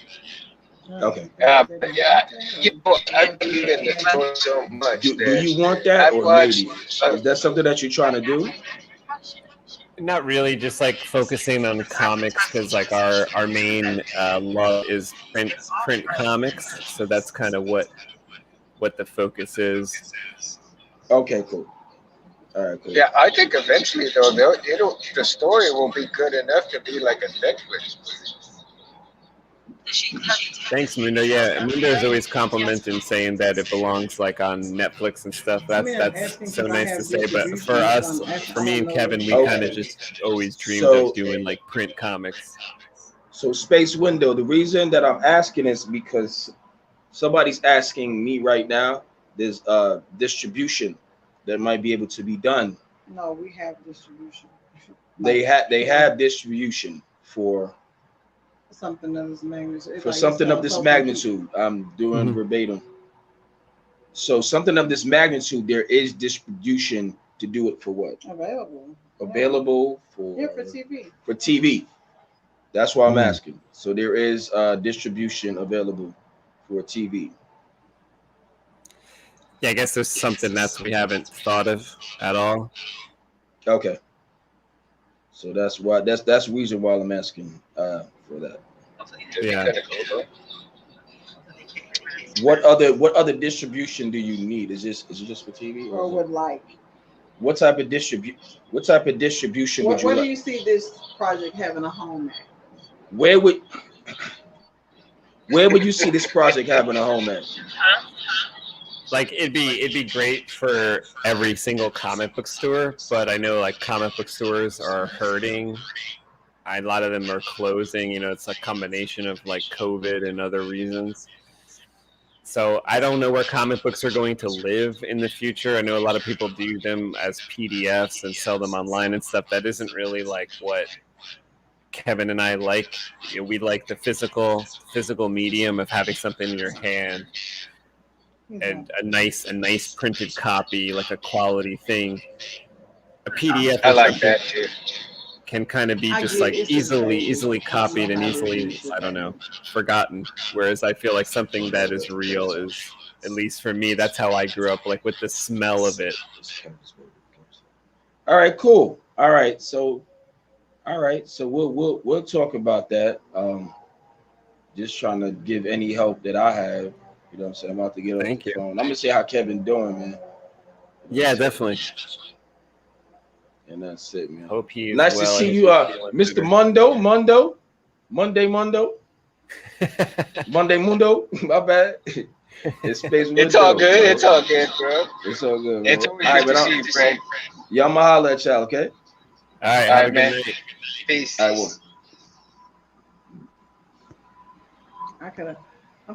[SPEAKER 7] Okay.
[SPEAKER 4] Yeah, I believe in the story so much.
[SPEAKER 7] Do you want that, or maybe is that something that you're trying to do?
[SPEAKER 2] Not really, just like focusing on comics because like our main love is print comics, so that's kind of what the focus is.
[SPEAKER 7] Okay, cool. All right, cool.
[SPEAKER 4] Yeah, I think eventually though, the story will be good enough to be like a Netflix movie.
[SPEAKER 2] Thanks, Mundo. Yeah, Mundo is always complimenting, saying that it belongs like on Netflix and stuff. That's so nice to say. But for us, for me and Kevin, we kind of just always dreamed of doing like print comics.
[SPEAKER 7] So Space Window, the reason that I'm asking is because somebody's asking me right now. There's distribution that might be able to be done.
[SPEAKER 13] No, we have distribution.
[SPEAKER 7] They have distribution for
[SPEAKER 13] something of this magnitude.
[SPEAKER 7] For something of this magnitude, I'm doing verbatim. So something of this magnitude, there is distribution to do it for what? Available for
[SPEAKER 13] TV.
[SPEAKER 7] For TV. That's why I'm asking. So there is distribution available for TV.
[SPEAKER 2] Yeah, I guess there's something that we haven't thought of at all.
[SPEAKER 7] Okay. So that's why that's the reason why I'm asking for that.
[SPEAKER 2] Yeah.
[SPEAKER 7] What other distribution do you need? Is it just for TV
[SPEAKER 13] or would like?
[SPEAKER 7] What type of distribution would you like?
[SPEAKER 13] Where do you see this project having a home at?
[SPEAKER 7] Where would you see this project having a home at?
[SPEAKER 2] Like it'd be great for every single comic book store, but I know like comic book stores are hurting. A lot of them are closing. You know, it's a combination of like COVID and other reasons. So I don't know where comic books are going to live in the future. I know a lot of people do them as PDFs and sell them online and stuff. That isn't really like what Kevin and I like. You know, we like the physical medium of having something in your hand. And a nice printed copy, like a quality thing. A PDF,
[SPEAKER 4] I like that too.
[SPEAKER 2] Can kind of be just like easily copied and easily, I don't know, forgotten. Whereas I feel like something that is real is, at least for me, that's how I grew up, like with the smell of it.
[SPEAKER 7] All right, cool. All right, so we'll talk about that. Just trying to give any help that I have. You know what I'm saying? I'm about to get on the phone. I'm gonna see how Kevin doing, man.
[SPEAKER 2] Yeah, definitely.
[SPEAKER 7] And that's it, man.
[SPEAKER 2] Hope he's
[SPEAKER 7] nice to see you, Mr. Mundo. Monday Mundo. Monday Mundo. My bad. It's Space Window.
[SPEAKER 4] It's all good. Bro. It's all good, bro.
[SPEAKER 7] It's all good. Bro.
[SPEAKER 4] It's always good to see you, Frank.
[SPEAKER 7] Yeah, I'm gonna holler at y'all, okay?
[SPEAKER 2] All right, man.
[SPEAKER 4] Peace.
[SPEAKER 7] I will.
[SPEAKER 13] I'm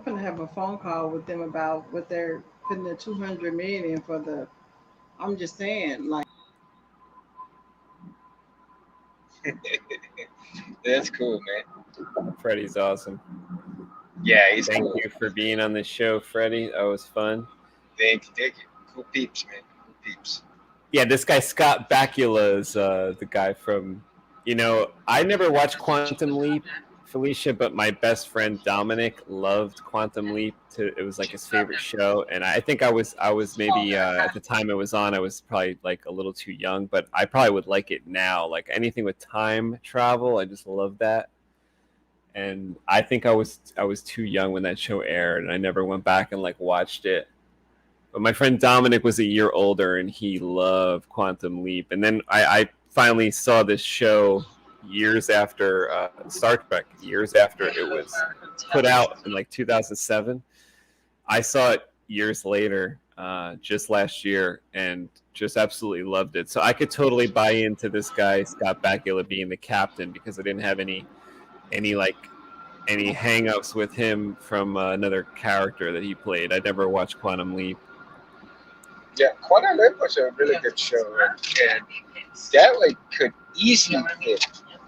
[SPEAKER 13] gonna have a phone call with them about what they're putting the 200 million for the. I'm just saying, like.
[SPEAKER 4] That's cool, man.
[SPEAKER 2] Freddie's awesome.
[SPEAKER 4] Yeah, he's
[SPEAKER 2] Thank
[SPEAKER 4] cool.
[SPEAKER 2] you for being on the show, Freddie. That was fun.
[SPEAKER 4] Thank you. Cool peeps, man. Cool peeps.
[SPEAKER 2] Yeah, this guy Scott Bakula is the guy from. You know, I never watched Quantum Leap, Felicia, but my best friend Dominic loved Quantum Leap. It was like his favorite show, and I think I was maybe at the time it was on, I was probably like a little too young, but I probably would like it now. Like anything with time travel, I just love that. And I think I was too young when that show aired, and I never went back and like watched it. But my friend Dominic was a year older, and he loved Quantum Leap. And then I finally saw this show years after Star Trek, years after it was put out in like 2007. I saw it years later, just last year, and just absolutely loved it. So I could totally buy into this guy Scott Bakula being the captain, because I didn't have any hang-ups with him from another character that he played. I never watched Quantum Leap.
[SPEAKER 4] Yeah, Quantum Leap was a really good show, and that like could easily fit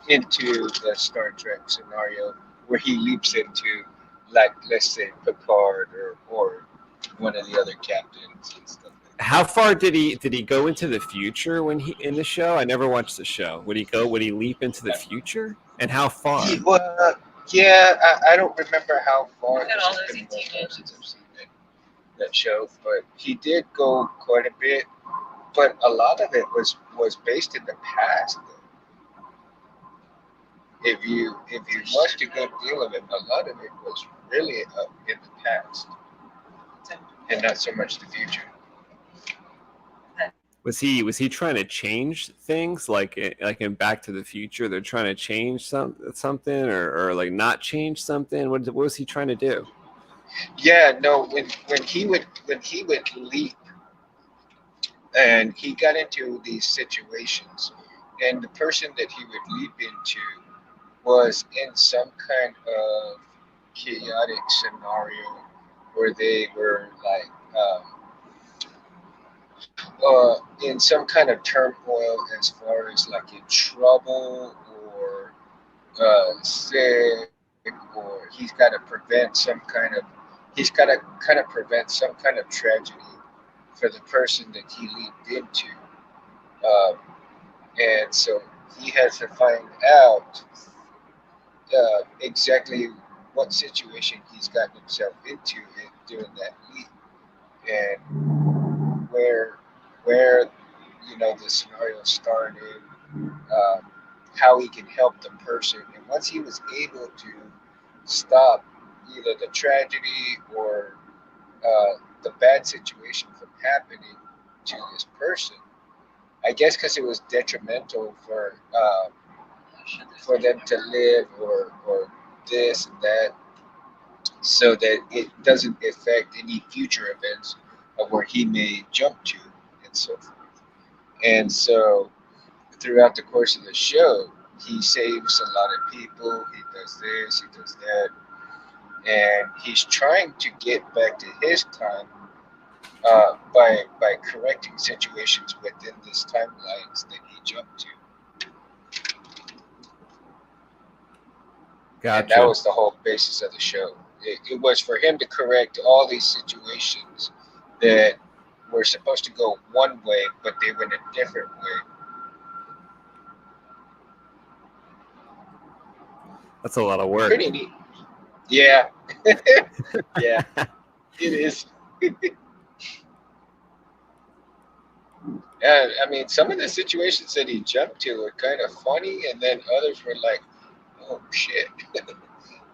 [SPEAKER 4] into the Star Trek scenario where he leaps into, like, let's say Picard or one of the other captains and stuff like
[SPEAKER 2] How far did he go into the future when he in the show? I never watched the show. Would he leap into the future? And how far?
[SPEAKER 4] Yeah, I don't remember how far. It's been a long time since I've seen that show, but he did go quite a bit. But a lot of it was based in the past. If you watched a good deal of it, a lot of it was really in the past, and not so much the future.
[SPEAKER 2] Was he trying to change things like in Back to the Future? They're trying to change something or like not change something. What was he trying to do?
[SPEAKER 4] Yeah, no. When he would leap, and he got into these situations, and the person that he would leap into was in some kind of chaotic scenario where they were like. In some kind of turmoil as far as like in trouble or sick, or he's got to prevent some kind of tragedy for the person that he leaped into, and so he has to find out exactly what situation he's gotten himself into during that leap, and where the scenario started, how he can help the person, and once he was able to stop either the tragedy or the bad situation from happening to this person, I guess because it was detrimental for them to live or this and that, so that it doesn't affect any future events of where he may jump to and so forth. And so throughout the course of the show, he saves a lot of people, he does this, he does that, and he's trying to get back to his time by correcting situations within this timelines that he jumped to.
[SPEAKER 2] Gotcha.
[SPEAKER 4] And that was the whole basis of the show. It was for him to correct all these situations that were supposed to go one way, but they went a different way.
[SPEAKER 2] That's a lot of work.
[SPEAKER 4] Pretty neat. Yeah. Yeah, it is. I mean, some of the situations that he jumped to were kind of funny, and then others were like, oh shit.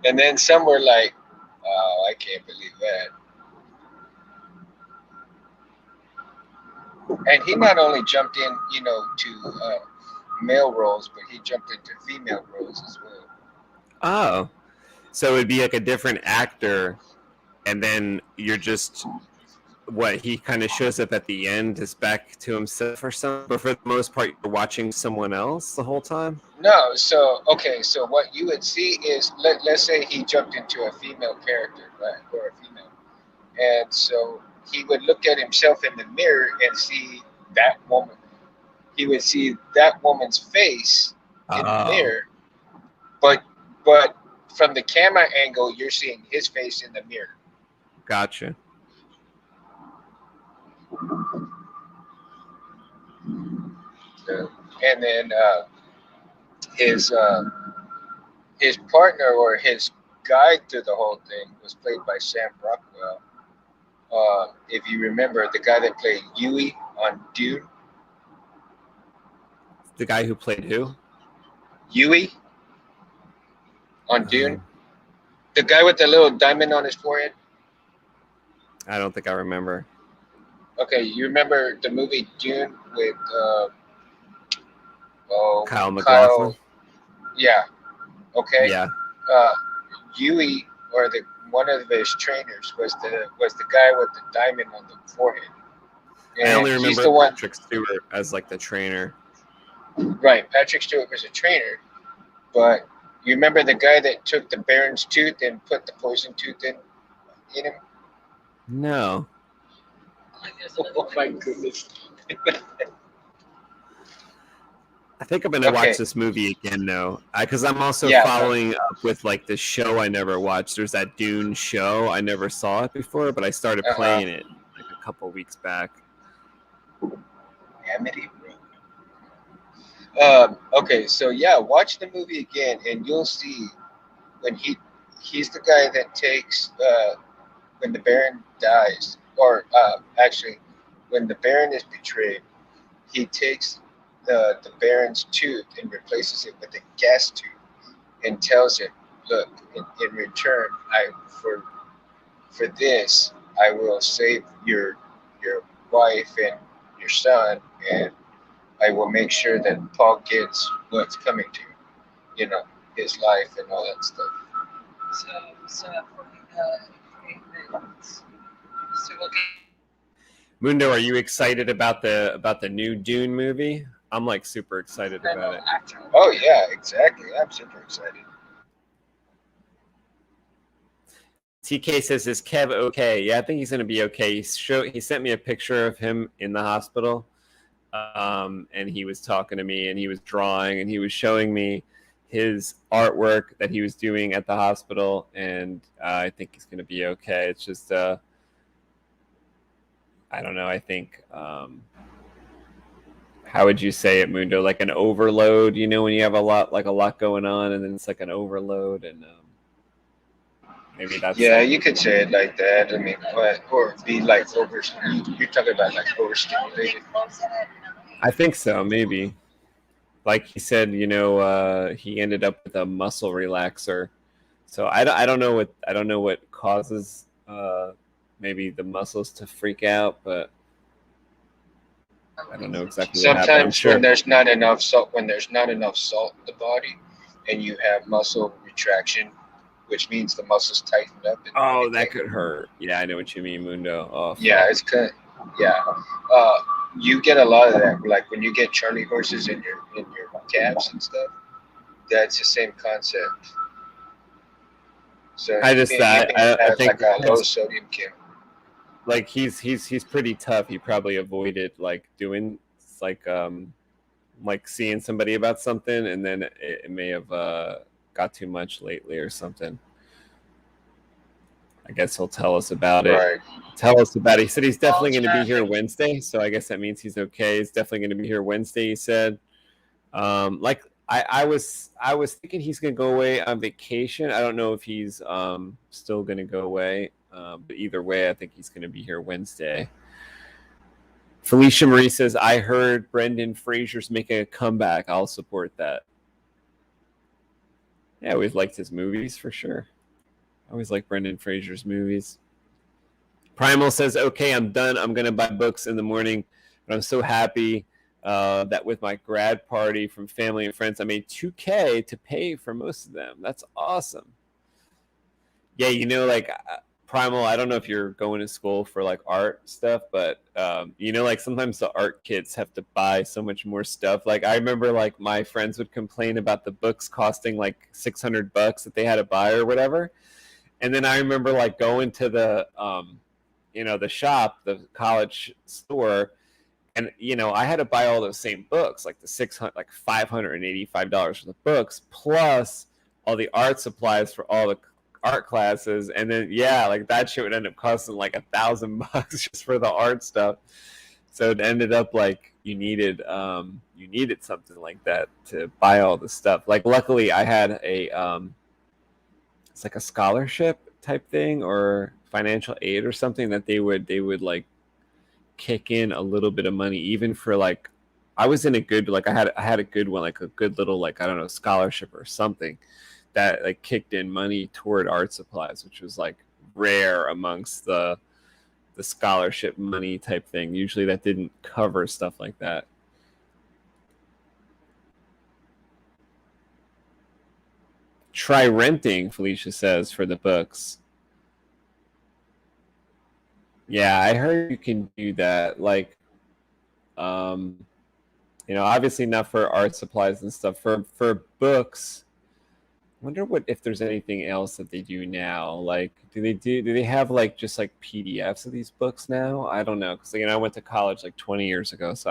[SPEAKER 4] And then some were like, oh, I can't believe that. And he not only jumped in, to male roles, but he jumped into female roles as well.
[SPEAKER 2] Oh, so it'd be like a different actor, and then you're just he kind of shows up at the end is back to himself or something, but for the most part you're watching someone else the whole time?
[SPEAKER 4] No, so what you would see is, let's say he jumped into a female character, right, or a female, and so he would look at himself in the mirror and see that woman. He would see that woman's face in the mirror, but from the camera angle, you're seeing his face in the mirror.
[SPEAKER 2] Gotcha.
[SPEAKER 4] And then his partner or his guide through the whole thing was played by Sam Rockwell. If you remember, the guy that played Huey on Dune.
[SPEAKER 2] The guy who played who?
[SPEAKER 4] Huey on Dune. The guy with the little diamond on his forehead.
[SPEAKER 2] I don't think I remember.
[SPEAKER 4] Okay, you remember the movie Dune with
[SPEAKER 2] Kyle MacLachlan?
[SPEAKER 4] Yeah. Okay.
[SPEAKER 2] Yeah.
[SPEAKER 4] Huey, or one of his trainers, was the guy with the diamond on the forehead. And
[SPEAKER 2] I only remember
[SPEAKER 4] he's the one,
[SPEAKER 2] Patrick Stewart as like the trainer.
[SPEAKER 4] Right, Patrick Stewart was a trainer, but you remember the guy that took the Baron's tooth and put the poison tooth in him?
[SPEAKER 2] No.
[SPEAKER 4] Oh my goodness.
[SPEAKER 2] I think I'm gonna watch this movie again though, because I'm also following up with like the show I never watched. There's that Dune show. I never saw it before, but I started playing it like a couple weeks back.
[SPEAKER 4] Amity Road. Okay, so yeah, watch the movie again, and you'll see when he's the guy that takes when the Baron dies, or actually, when the Baron is betrayed, he takes the Baron's tooth and replaces it with a gas tube, and tells him, "Look, in return, for this, I will save your wife and your son, and I will make sure that Paul gets what's coming to him, you know, his life and all that stuff."
[SPEAKER 2] Mundo, are you excited about the new Dune movie? I'm like super excited about it.
[SPEAKER 4] Oh yeah, exactly. I'm super excited.
[SPEAKER 2] TK says, "Is Kev okay?" Yeah, I think he's gonna be okay. He sent me a picture of him in the hospital, and he was talking to me, and he was drawing, and he was showing me his artwork that he was doing at the hospital, and I think he's gonna be okay. It's just, I don't know. I think, how would you say it, Mundo? Like an overload, you know, when you have a lot going on, and then it's like an overload, and maybe that's
[SPEAKER 4] you could say it like that. I mean, or be like over. You're talking about like overstimulated.
[SPEAKER 2] I think so, maybe. Like he said, you know, he ended up with a muscle relaxer. So I don't know what causes maybe the muscles to freak out, but I don't know exactly what happened.
[SPEAKER 4] Sometimes when there's not enough salt in the body, and you have muscle retraction, which means the muscles tighten up.
[SPEAKER 2] Oh, that could hurt. Yeah, I know what you mean, Mundo. Oh,
[SPEAKER 4] yeah, it's good. Yeah, you get a lot of that. Like when you get Charlie horses in your calves and stuff. That's the same concept. So
[SPEAKER 2] I think
[SPEAKER 4] like a low sodium kill.
[SPEAKER 2] Like he's pretty tough. He probably avoided like doing like seeing somebody about something, and then it may have got too much lately or something. I guess he'll tell us about it.
[SPEAKER 4] Right.
[SPEAKER 2] Tell us about it. He said he's definitely going to be here Wednesday, so I guess that means he's okay. He's definitely going to be here Wednesday, he said. Like I was thinking he's going to go away on vacation. I don't know if he's still going to go away, but either way, I think he's going to be here Wednesday. Felicia Marie says, I heard Brendan Fraser's making a comeback. I'll support that. Yeah, we've liked his movies for sure. I always like Brendan Fraser's movies. Primal says, okay, I'm done. I'm going to buy books in the morning. But I'm so happy that with my grad party from family and friends, I made $2,000 to pay for most of them. That's awesome. Yeah, you know, like Primal, I don't know if you're going to school for like art stuff, but you know, like sometimes the art kids have to buy so much more stuff. Like I remember like my friends would complain about the books costing like $600 that they had to buy or whatever. And then I remember like going to the, you know, the shop, the college store, and, you know, I had to buy all those same books, like the $585 for the books, plus all the art supplies for all the art classes. And then, yeah, like that shit would end up costing like $1,000 just for the art stuff. So it ended up like you needed something like that to buy all the stuff. Like luckily I had a, it's like a scholarship type thing or financial aid or something that they would like kick in a little bit of money, even for like, I was in a good, like I had a good one, like a good little, like, I don't know, scholarship or something that like kicked in money toward art supplies, which was like rare amongst the scholarship money type thing. Usually that didn't cover stuff like that. Try renting, Felicia says, for the books. Yeah, I heard you can do that. Like, you know, obviously not for art supplies and stuff. For books, I wonder if there's anything else that they do now. Like, do they have like just like PDFs of these books now? I don't know, because, you know, I went to college like 20 years ago, so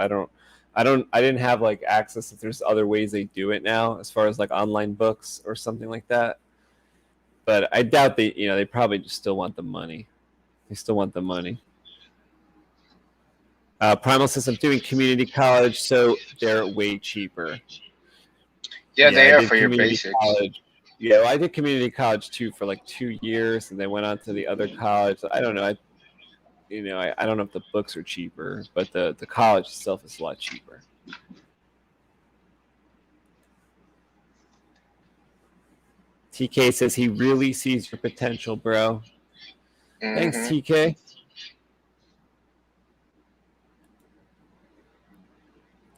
[SPEAKER 2] I didn't have like access if there's other ways they do it now, as far as like online books or something like that. But I doubt they probably just still want the money. They still want the money. Primal says, I'm doing community college, so they're way cheaper.
[SPEAKER 4] Yeah, they are
[SPEAKER 2] did
[SPEAKER 4] for your
[SPEAKER 2] community
[SPEAKER 4] basics.
[SPEAKER 2] college. Yeah, well, I did community college too for like 2 years, and then went on to the other college. I don't know. I don't know if the books are cheaper, but the college itself is a lot cheaper. TK says he really sees your potential, bro. Thanks, TK.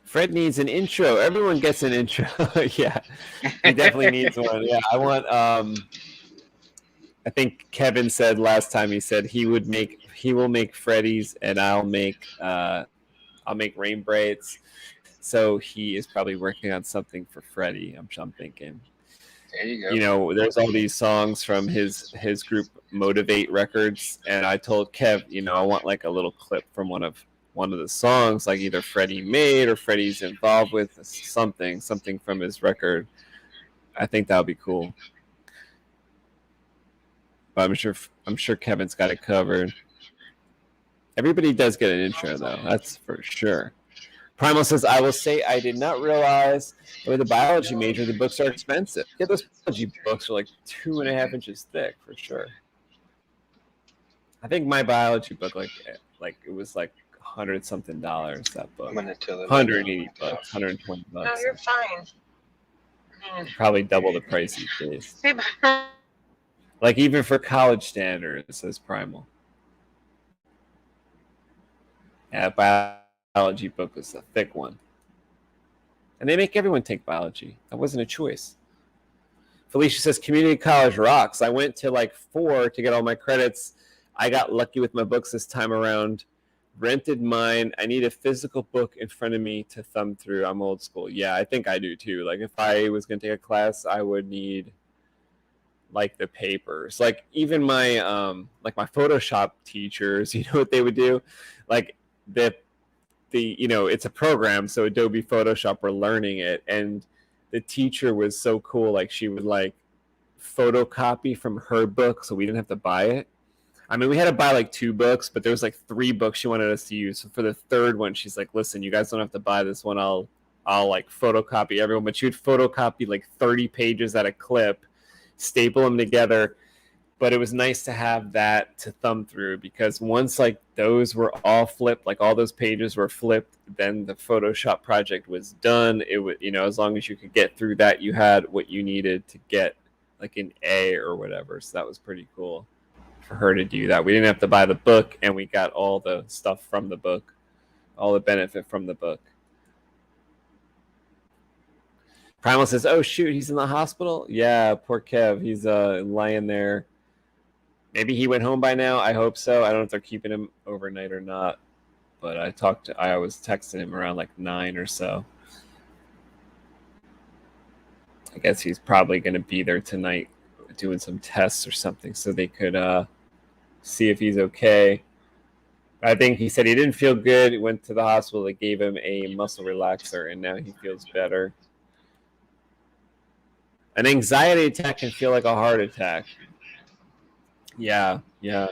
[SPEAKER 2] Fred needs an intro. Everyone gets an intro. Yeah, he definitely needs one. Yeah, I want. I think Kevin said last time, he said he will make Freddy's, and I'll make Rain Braids. So he is probably working on something for Freddy. I'm thinking.
[SPEAKER 4] There you go.
[SPEAKER 2] You know, there's all these songs from his group Motivate Records, and I told Kev, I want like a little clip from one of the songs, like either Freddie made or Freddie's involved with, something from his record. I think that would be cool. But I'm sure Kevin's got it covered. Everybody does get an intro though, that's for sure. Primal says, I will say I did not realize with a biology major the books are expensive. Yeah, those biology books are like 2.5 inches thick for sure. I think my biology book like it was like $100-something, that book. I'm gonna tell it 180 bucks, 120 bucks.
[SPEAKER 5] No, you're fine.
[SPEAKER 2] Probably double the price these days. Like even for college standards, it says Primal. Yeah, biology book was a thick one. And they make everyone take biology. That wasn't a choice. Felicia says, community college rocks. I went to like 4 to get all my credits. I got lucky with my books this time around. Rented mine. I need a physical book in front of me to thumb through. I'm old school. Yeah, I think I do too. Like if I was going to take a class, I would need like the papers. Like even my my Photoshop teachers, you know what they would do? Like the it's a program, so Adobe Photoshop, we're learning it, and the teacher was so cool. Like she would like photocopy from her book, so we didn't have to buy it. I mean, we had to buy like 2 books, but there was like 3 books she wanted us to use. So for the 3rd one, she's like, listen, you guys don't have to buy this one. I'll like photocopy everyone. But she would photocopy like 30 pages at a clip, staple them together. But it was nice to have that to thumb through, because once like those were all flipped, like all those pages were flipped, then the Photoshop project was done. It would, as long as you could get through that, you had what you needed to get like an A or whatever. So that was pretty cool for her to do that. We didn't have to buy the book, and we got all the stuff from the book, all the benefit from the book. Primal says, oh shoot, he's in the hospital. Yeah, poor Kev. He's lying there. Maybe he went home by now. I hope so. I don't know if they're keeping him overnight or not, but I was texting him around like 9 or so. I guess he's probably going to be there tonight doing some tests or something, so they could see if he's okay. I think he said he didn't feel good. He went to the hospital. They gave him a muscle relaxer, and now he feels better. An anxiety attack can feel like a heart attack. Yeah. I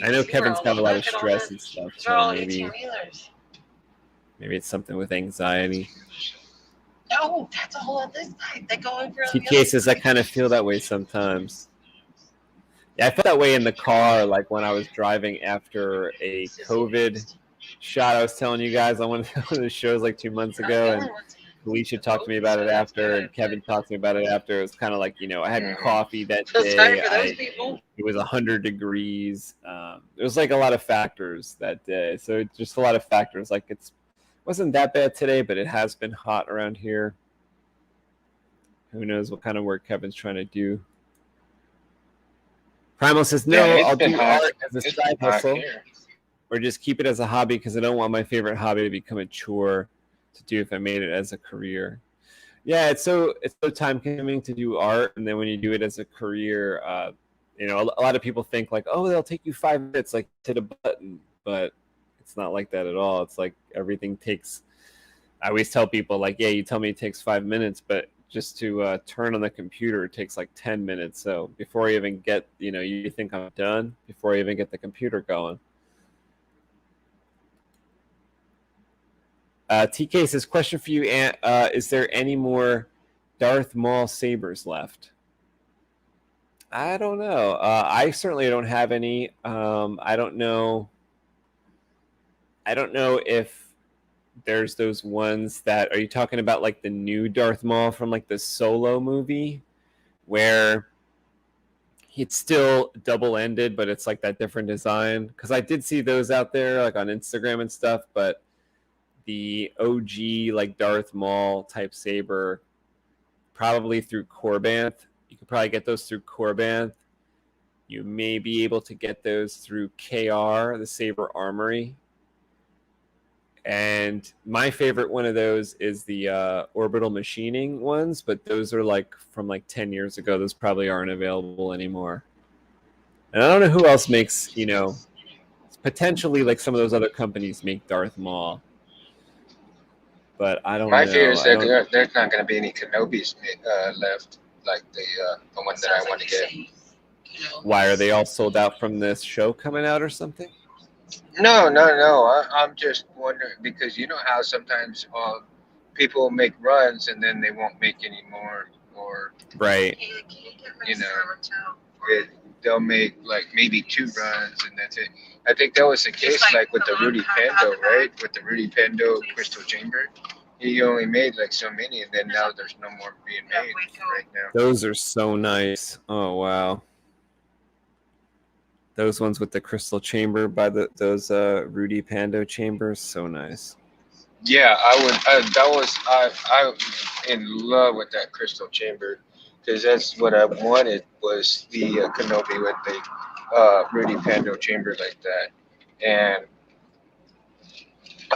[SPEAKER 2] know Kevin's got a lot of stress and stuff, so maybe it's something with anxiety.
[SPEAKER 5] No, that's a whole other side. They go over.
[SPEAKER 2] TK says I kind of feel that way sometimes. Yeah, I felt that way in the car, like when I was driving after a COVID shot. I was telling you guys on one of the shows like 2 months ago, and Felicia talked to me about it after, and Kevin talked to me about it after. It was kind of like, I had coffee that day. It was 100 degrees. It was like a lot of factors that day. So just a lot of factors. Like it wasn't that bad today, but it has been hot around here. Who knows what kind of work Kevin's trying to do. Primal says, no, I'll do art as a side hustle, or just keep it as a hobby, because I don't want my favorite hobby to become a chore to do if I made it as a career. Yeah, it's so time consuming to do art, and then when you do it as a career, a lot of people think like, oh, they'll take you 5 minutes, like hit a button, but it's not like that at all. It's like everything takes. I always tell people like, yeah, you tell me it takes 5 minutes, but just to turn on the computer, it takes like 10 minutes. So before I even get, you think I'm done before I even get the computer going. TK says, question for you, is there any more Darth Maul sabers left? I don't know. I certainly don't have any. I don't know if there's those ones that, are you talking about like the new Darth Maul from like the Solo movie where it's still double-ended, but it's like that different design? Because I did see those out there like on Instagram and stuff, but the OG like Darth Maul type saber, probably through Corbanth. You could probably get those through Corbanth. You may be able to get those through KR, the Saber Armory. And my favorite one of those is the orbital machining ones, but those are like from like 10 years ago. Those probably aren't available anymore. And I don't know who else makes, you know, potentially like some of those other companies make Darth Maul. But I don't know.
[SPEAKER 4] My fear is that there's not going to be any Kenobis left, like the one that I want to get.
[SPEAKER 2] Why, are they all sold out from this show coming out or something?
[SPEAKER 4] No. I'm just wondering, because you know how sometimes people make runs and then they won't make any more, or
[SPEAKER 2] right.
[SPEAKER 4] You know, they'll make like maybe 2 runs and that's it. I think that was the case like with the Rudy Pendo, right? With the Rudy Pendo Crystal Chamber, he only made like so many, and then now there's no more being made right now.
[SPEAKER 2] Those are so nice. Oh wow. Those ones with the crystal chamber by those Rudy Pando chambers, so nice.
[SPEAKER 4] Yeah, I'm in love with that crystal chamber, because that's what I wanted, was the Kenobi with the Rudy Pando chamber like that. And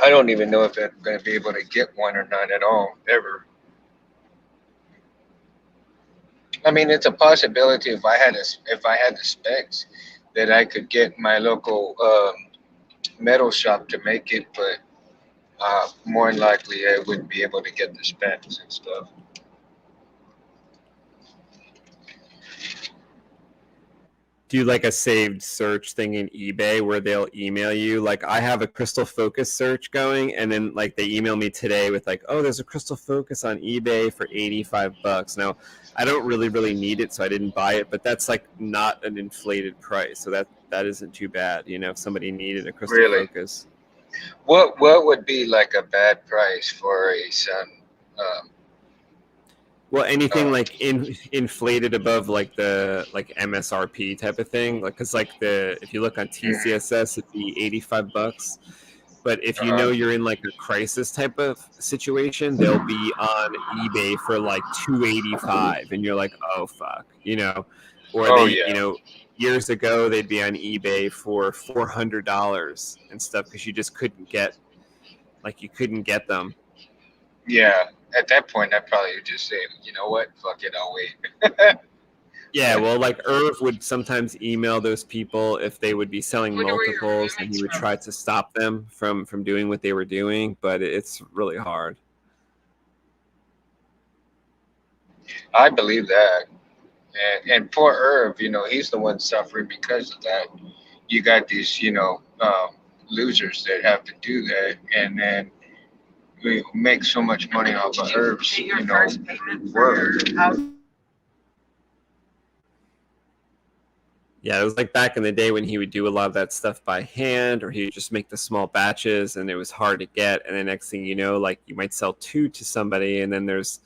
[SPEAKER 4] I don't even know if I'm going to be able to get one or not at all, ever. I mean, it's a possibility if I had the specs that I could get my local metal shop to make it, but more than likely I wouldn't be able to get the specs and stuff.
[SPEAKER 2] Do like a saved search thing in eBay where they'll email you? Like, I have a crystal focus search going, and then like they email me today with like, oh, there's a crystal focus on eBay for $85. Now, I don't really need it, so I didn't buy it, but that's like not an inflated price, so that isn't too bad, you know, if somebody needed a crystal focus.
[SPEAKER 4] What would be like a bad price for a Sun?
[SPEAKER 2] Well, anything like inflated above like the MSRP type of thing, like, because like if you look on TCSS, it'd be $85. But if you know you're in like a crisis type of situation, they'll be on eBay for like $285, and you're like, oh fuck, you know. Or you know, years ago they'd be on eBay for $400 and stuff because you just couldn't get them.
[SPEAKER 4] Yeah, at that point I probably would just say, you know what, fuck it, I'll wait.
[SPEAKER 2] Yeah, well, like Irv would sometimes email those people if they would be selling multiples, and he would try to stop them from doing what they were doing, but it's really hard.
[SPEAKER 4] I believe that. And poor Irv, you know, he's the one suffering because of that. You got these, you know, losers that have to do that, and then we make so much money off of Irv's, you know, work.
[SPEAKER 2] Yeah, it was like back in the day when he would do a lot of that stuff by hand, or he would just make the small batches, and it was hard to get. And the next thing you know, like you might sell 2 to somebody, and then there's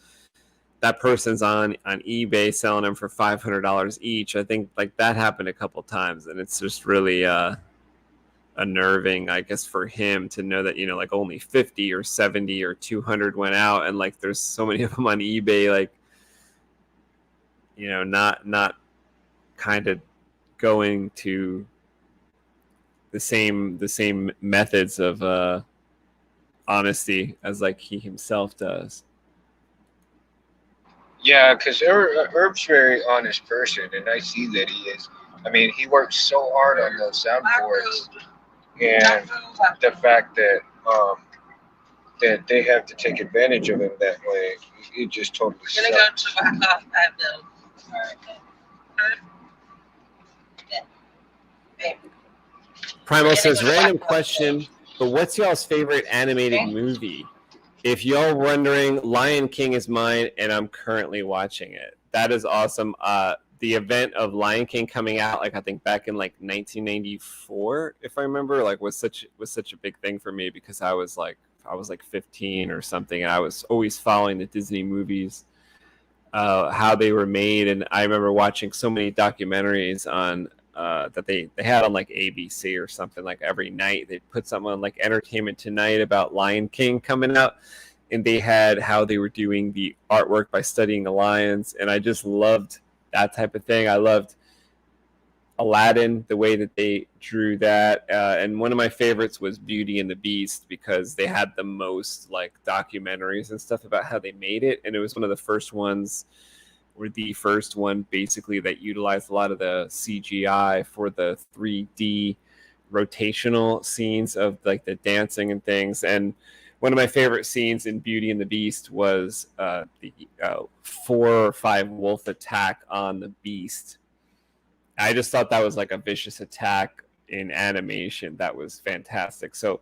[SPEAKER 2] that person's on eBay selling them for $500 each. I think like that happened a couple times, and it's just really unnerving, I guess, for him to know that, you know, like only 50 or 70 or 200 went out, and like there's so many of them on eBay, like, you know, not kind of going to the same methods of honesty as like he himself does.
[SPEAKER 4] Yeah, because Herb's a very honest person, and I see that he is. I mean, he works so hard on those soundboards, and the fact that that they have to take advantage of him that way, it just totally sucks.
[SPEAKER 2] Primal says, random question, but what's y'all's favorite animated movie? if y'all wondering, Lion King is mine, and I'm currently watching it. That is awesome. The event of Lion King coming out, like I think back in like 1994, if I remember, like was such a big thing for me because I was like 15 or something, and I was always following the Disney movies, how they were made, and I remember watching so many documentaries on that they had on like ABC or something. Like every night they'd put something on like Entertainment Tonight about Lion King coming out, and they had how they were doing the artwork by studying the lions, and I just loved that type of thing. I loved Aladdin, the way that they drew that, and one of my favorites was Beauty and the Beast because they had the most like documentaries and stuff about how they made it, and it was one of the first ones, or the first one basically, that utilized a lot of the CGI for the 3D rotational scenes of like the dancing and things. And one of my favorite scenes in Beauty and the Beast was the 4 or 5 wolf attack on the beast. I just thought that was like a vicious attack in animation. That was fantastic. So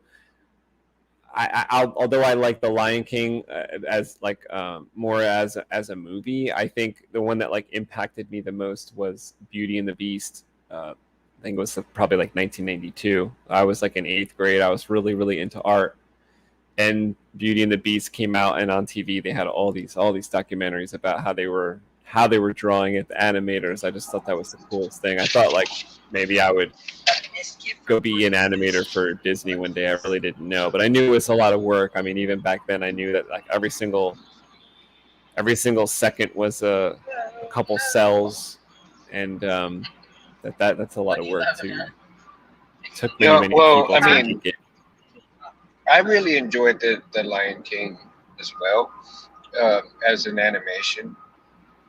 [SPEAKER 2] although I like The Lion King as like more as a movie, I think the one that like impacted me the most was Beauty and the Beast. I think it was probably like 1992. I was like in 8th grade. I was really into art, and Beauty and the Beast came out, and on TV they had all these documentaries about how they were drawing it, the animators. I just thought that was the coolest thing. I thought like maybe I would go be an animator for Disney one day. I really didn't know, but I knew it was a lot of work. I mean, even back then I knew that like every single second was a couple cells, and that's a lot of work too. It took many people to get.
[SPEAKER 4] I really enjoyed the Lion King as well as an animation.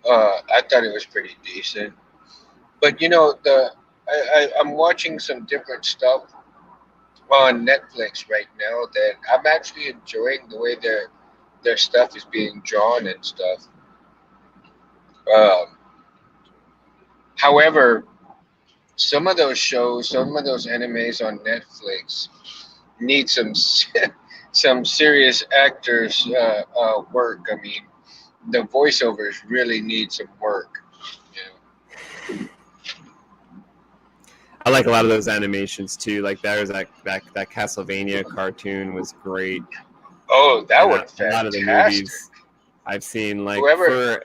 [SPEAKER 4] I thought it was pretty decent, but you know, I'm watching some different stuff on Netflix right now that I'm actually enjoying the way their stuff is being drawn and stuff. However, some of those shows, some of those animes on Netflix need some serious actors work. I mean, the voiceovers really need some work. You know?
[SPEAKER 2] I like a lot of those animations too. Like there was that Castlevania cartoon was great.
[SPEAKER 4] Oh, that was
[SPEAKER 2] fantastic. A lot of the movies I've seen, like for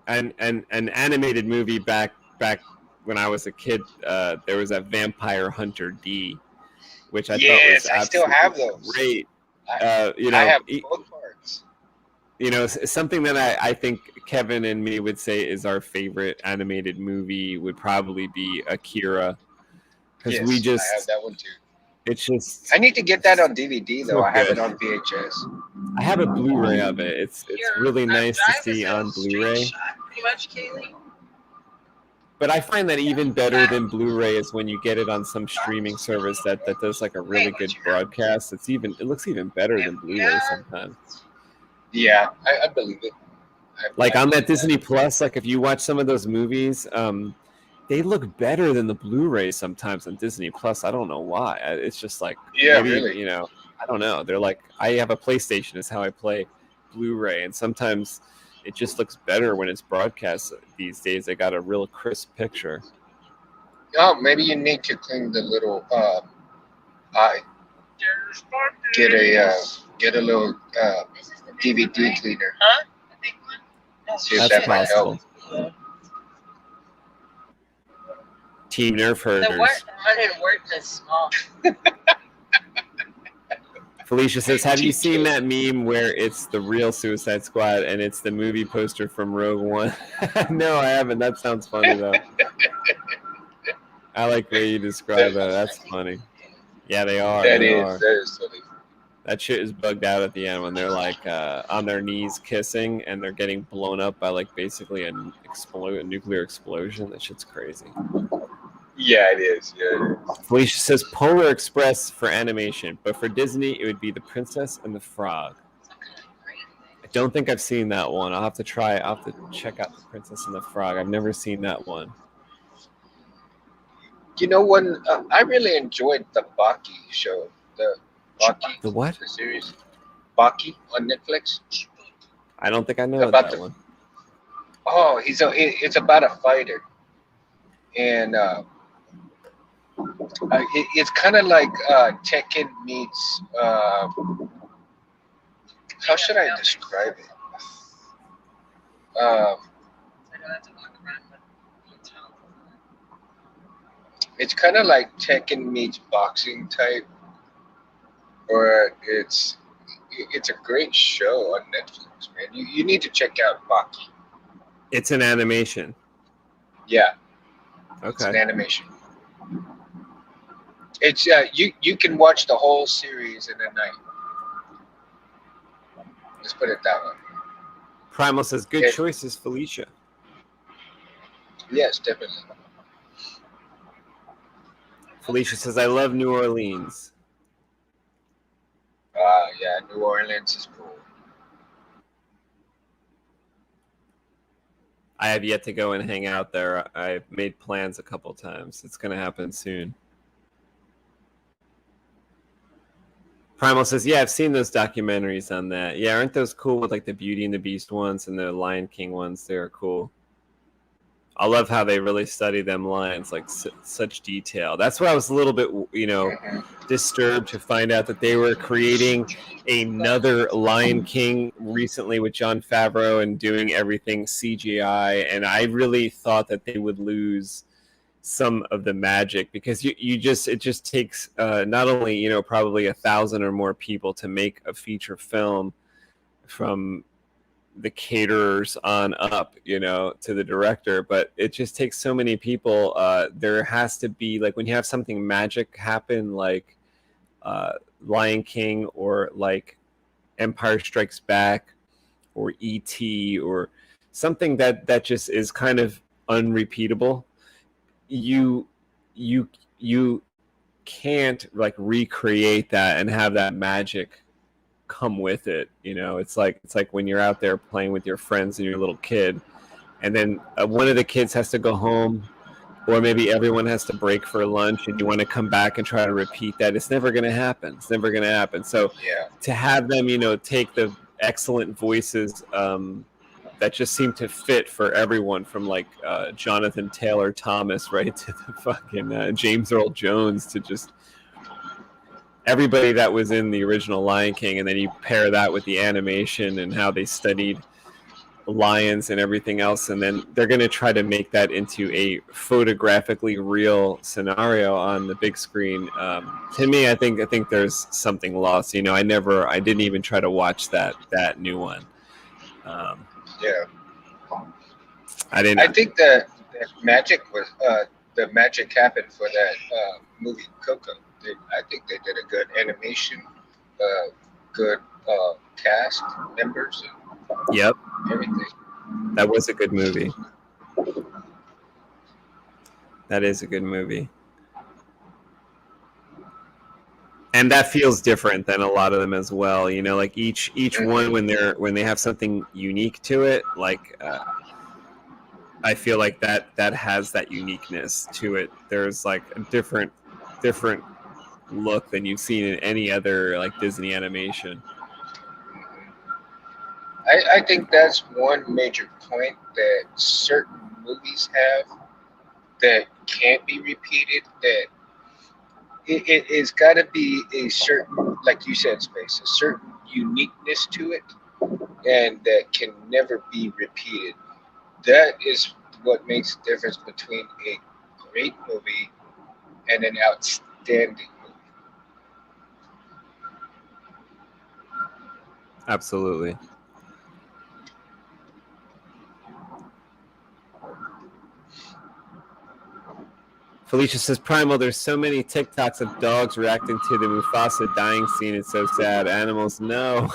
[SPEAKER 2] an animated movie back when I was a kid, there was a Vampire Hunter D, which I thought was absolutely
[SPEAKER 4] still have those.
[SPEAKER 2] Great.
[SPEAKER 4] I have both parts.
[SPEAKER 2] You know, something that I think Kevin and me would say is our favorite animated movie would probably be Akira. Because I
[SPEAKER 4] have that one too.
[SPEAKER 2] It's just.
[SPEAKER 4] I need to get that on DVD though.
[SPEAKER 2] So
[SPEAKER 4] I have
[SPEAKER 2] good.
[SPEAKER 4] it on VHS.
[SPEAKER 2] I have a Blu-ray of it. It's really nice to see on Blu-ray.
[SPEAKER 5] Pretty much, Kaylee.
[SPEAKER 2] But I find that even better than Blu-ray is when you get it on some streaming service that does like a really good broadcast. It looks even better than Blu-ray sometimes.
[SPEAKER 4] Yeah, I believe it.
[SPEAKER 2] Like on that Disney Plus, like if you watch some of those movies, they look better than the Blu-ray sometimes on Disney Plus. I don't know why. It's just like,
[SPEAKER 4] really.
[SPEAKER 2] You know, I don't know. They're like, I have a PlayStation is how I play Blu-ray, and sometimes it just looks better when it's broadcast these days. They got a real crisp picture.
[SPEAKER 4] Oh, maybe you need to clean the little eye. Get a little DVD cleaner.
[SPEAKER 5] Huh? The big one?
[SPEAKER 4] See if that might help.
[SPEAKER 2] Team Nerf herders.
[SPEAKER 5] The one didn't work this small.
[SPEAKER 2] Felicia says, have you seen that meme where it's the real Suicide Squad and it's the movie poster from Rogue One? No, I haven't. That sounds funny, though. I like the way you describe that. That's funny. Yeah, they are.
[SPEAKER 4] That is funny.
[SPEAKER 2] That shit is bugged out at the end when they're like on their knees kissing and they're getting blown up by like basically a nuclear explosion. That shit's crazy.
[SPEAKER 4] Yeah, it is. Yeah, it is.
[SPEAKER 2] Felicia says Polar Express for animation, but for Disney it would be The Princess and the Frog. I don't think I've seen that one. I'll have to try. I'll have to check out The Princess and the Frog. I've never seen that one.
[SPEAKER 4] You know, when I really enjoyed the Baki show, the
[SPEAKER 2] what?
[SPEAKER 4] The series, Baki on Netflix?
[SPEAKER 2] I don't think I know
[SPEAKER 4] About
[SPEAKER 2] that one.
[SPEAKER 4] Oh, it's about a fighter, and it's kind of like Tekken meets. How should I describe it? It's kind of like Tekken meets boxing type, or it's a great show on Netflix, man. You need to check out Baki.
[SPEAKER 2] It's an animation.
[SPEAKER 4] Yeah.
[SPEAKER 2] Okay.
[SPEAKER 4] It's an animation. It's you can watch the whole series in a night. Let's put it that way.
[SPEAKER 2] Primal says, good choices, Felicia.
[SPEAKER 4] Yes, definitely.
[SPEAKER 2] Felicia says, I love New Orleans.
[SPEAKER 4] Yeah, New Orleans is cool.
[SPEAKER 2] I have yet to go and hang out there. I've made plans a couple times. It's going to happen soon. Primal says, yeah, I've seen those documentaries on that. Yeah, aren't those cool with like the Beauty and the Beast ones and the Lion King ones? They're cool. I love how they really study them lines, like such detail. That's why I was a little bit, disturbed to find out that they were creating another Lion King recently with Jon Favreau and doing everything CGI. And I really thought that they would lose some of the magic because it just takes not only, probably 1,000 or more people to make a feature film from the caterers on up, to the director, but it just takes so many people. There has to be, like, when you have something magic happen, like Lion King or like Empire Strikes Back or E.T. or something that just is kind of unrepeatable, you can't like recreate that and have that magic come with it. It's like when you're out there playing with your friends and you're a little kid, and then one of the kids has to go home, or maybe everyone has to break for lunch, and you want to come back and try to repeat that. It's never going to happen. So to have them, take the excellent voices that just seem to fit for everyone, from like Jonathan Taylor Thomas right to the fucking James Earl Jones, to just everybody that was in the original Lion King, and then you pair that with the animation and how they studied lions and everything else, and then they're going to try to make that into a photographically real scenario on the big screen. To me, I think there's something lost. I didn't even try to watch that new one. I think
[SPEAKER 4] that magic was the magic happened for that movie Coco. I think they did a good animation, good cast members, and
[SPEAKER 2] yep,
[SPEAKER 4] everything.
[SPEAKER 2] That was a good movie. That is a good movie. And that feels different than a lot of them as well. Like each one, when they have something unique to it, like I feel like that has that uniqueness to it. There's like a different look than you've seen in any other like Disney animation.
[SPEAKER 4] I think that's one major point that certain movies have that can't be repeated. That it's got to be a certain, like you said, Space, a certain uniqueness to it, and that can never be repeated. That is what makes the difference between a great movie and an outstanding movie.
[SPEAKER 2] Absolutely. Felicia says, Primal, there's so many TikToks of dogs reacting to the Mufasa dying scene. It's so sad. Animals, no.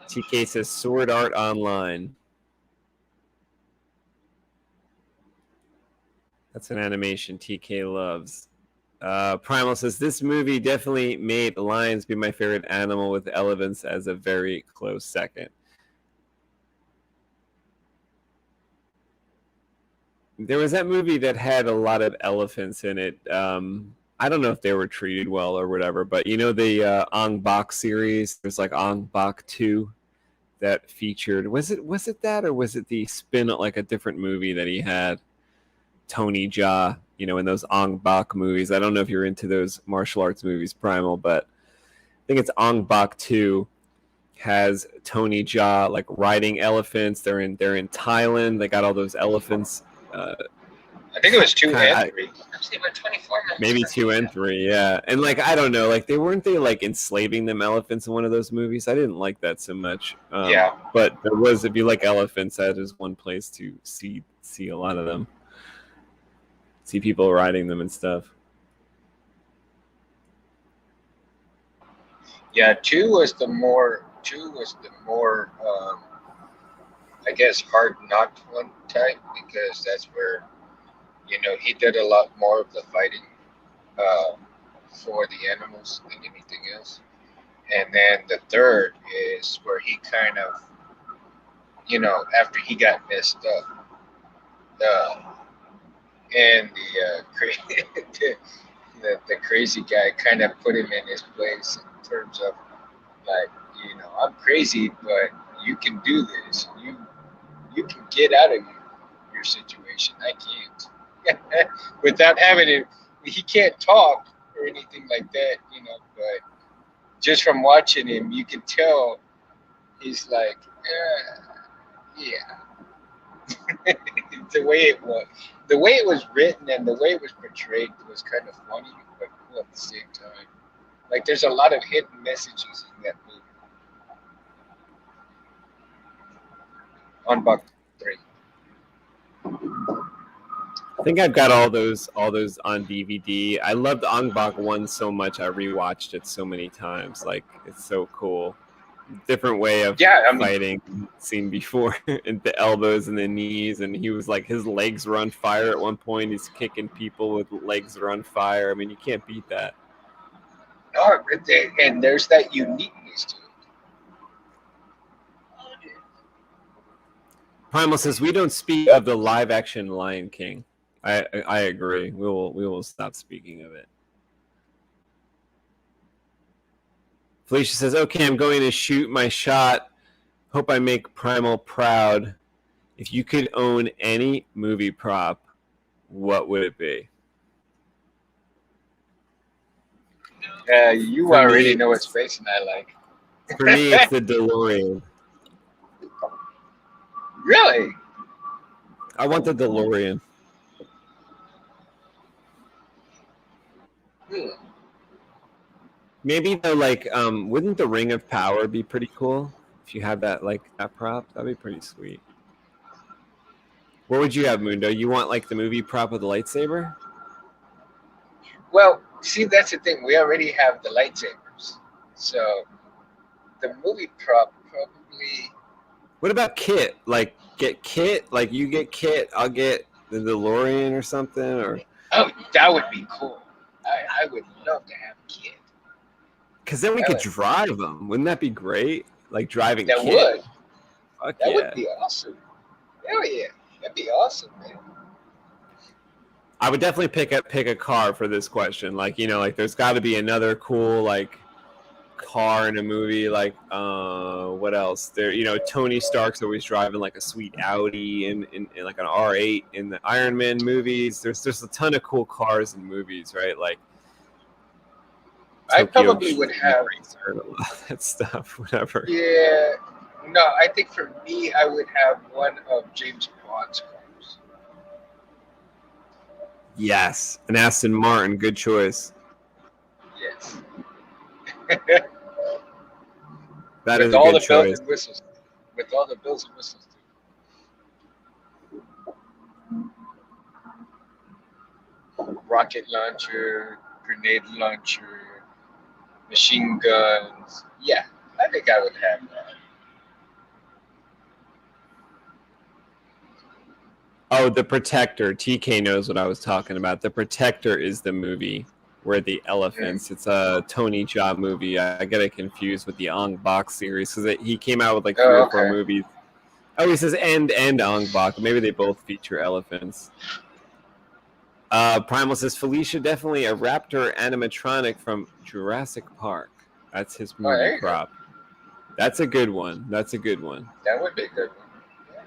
[SPEAKER 2] TK says, Sword Art Online. That's an animation TK loves. Primal says, this movie definitely made lions be my favorite animal, with elephants as a very close second. There was that movie that had a lot of elephants in it. I don't know if they were treated well or whatever, but you know the Ong Bak series. There's like Ong Bak 2 that featured. Was it that, or was it the spin like a different movie that he had? Tony Jaa, you know, in those Ong Bak movies. I don't know if you're into those martial arts movies, Primal, but I think it's Ong Bak 2 has Tony Jaa like riding elephants. They're in Thailand. They got all those elephants.
[SPEAKER 4] I think it was 2 and 3.
[SPEAKER 5] Actually, about 24 minutes.
[SPEAKER 2] Maybe 2 and 3, yeah. And like I don't know, like they like enslaving them elephants in one of those movies. I didn't like that so much.
[SPEAKER 4] Yeah.
[SPEAKER 2] But there was, if you like elephants, that is one place to see a lot of them. See people riding them and stuff.
[SPEAKER 4] Yeah, 2 was the more I guess hard knocked one type, because that's where, you know, he did a lot more of the fighting for the animals than anything else. And then the 3rd is where he kind of, you know, after he got messed up, and the crazy guy kind of put him in his place in terms of like, you know, I'm crazy, but you can do this. You can get out of your situation. I can't. Without having it, he can't talk or anything like that, you know, but just from watching him, you can tell he's like, yeah. The way it was written and the way it was portrayed was kind of funny, but cool at the same time. Like, there's a lot of hidden messages in that movie. On Buck 3.
[SPEAKER 2] I think I've got all those on DVD. I loved Ong Bak 1 so much. I rewatched it so many times. Like, it's so cool. Different way of fighting seen before. And the elbows and the knees, and he was like, his legs were on fire at one point. He's kicking people with legs that are on fire. I mean, you can't beat that.
[SPEAKER 4] No, and there's that uniqueness to it.
[SPEAKER 2] Primal says we don't speak of the live action Lion King. I agree. We will stop speaking of it. Felicia says, okay, I'm going to shoot my shot. Hope I make Primal proud. If you could own any movie prop, what would it be?
[SPEAKER 4] You for already me, know what space and I like.
[SPEAKER 2] For me, it's the DeLorean.
[SPEAKER 4] Really?
[SPEAKER 2] I want the DeLorean. Maybe though, like, wouldn't the Ring of Power be pretty cool if you had that, like, that prop? That'd be pretty sweet. What would you have, Mundo? You want like the movie prop of the lightsaber?
[SPEAKER 4] Well, see, that's the thing. We already have the lightsabers, so the movie prop probably.
[SPEAKER 2] What about Kit? Like, get Kit? Like, you get Kit, I'll get the DeLorean or something, or.
[SPEAKER 4] Oh, that would be cool. I would love to have Kit.
[SPEAKER 2] Because then we could drive them. Wouldn't that be great? Like driving
[SPEAKER 4] Kit.
[SPEAKER 2] That
[SPEAKER 4] would.
[SPEAKER 2] Fuck
[SPEAKER 4] that
[SPEAKER 2] yeah.
[SPEAKER 4] would be awesome. Hell yeah. That'd be awesome, man.
[SPEAKER 2] I would definitely pick a car for this question. Like, you know, like there's got to be another cool like car in a movie. Like, what else? There, you know, Tony Stark's always driving like a sweet Audi in like an R8 in the Iron Man movies. There's a ton of cool cars in movies, right? Like,
[SPEAKER 4] I probably would have
[SPEAKER 2] a lot of that stuff. Whatever.
[SPEAKER 4] Yeah. No, I think for me, I would have one of James Bond's cars.
[SPEAKER 2] Yes, an Aston Martin. Good choice.
[SPEAKER 4] Yes.
[SPEAKER 2] That is a good choice.
[SPEAKER 4] Bells and whistles. With all the bells and whistles. Rocket launcher, grenade launcher, machine guns. Yeah, I think I would have that.
[SPEAKER 2] Oh, The Protector. TK knows what I was talking about. The Protector is the movie where the elephants. It's a Tony Jaa movie. I get it confused with the Ong Bak series because he came out with like 3 or 4 movies Oh, he says and Ong Bak. Maybe they both feature elephants. Primal says Felicia definitely a raptor animatronic from Jurassic Park. That's his movie prop. That's a good one. That's a good one.
[SPEAKER 4] That would be a good one. Yeah.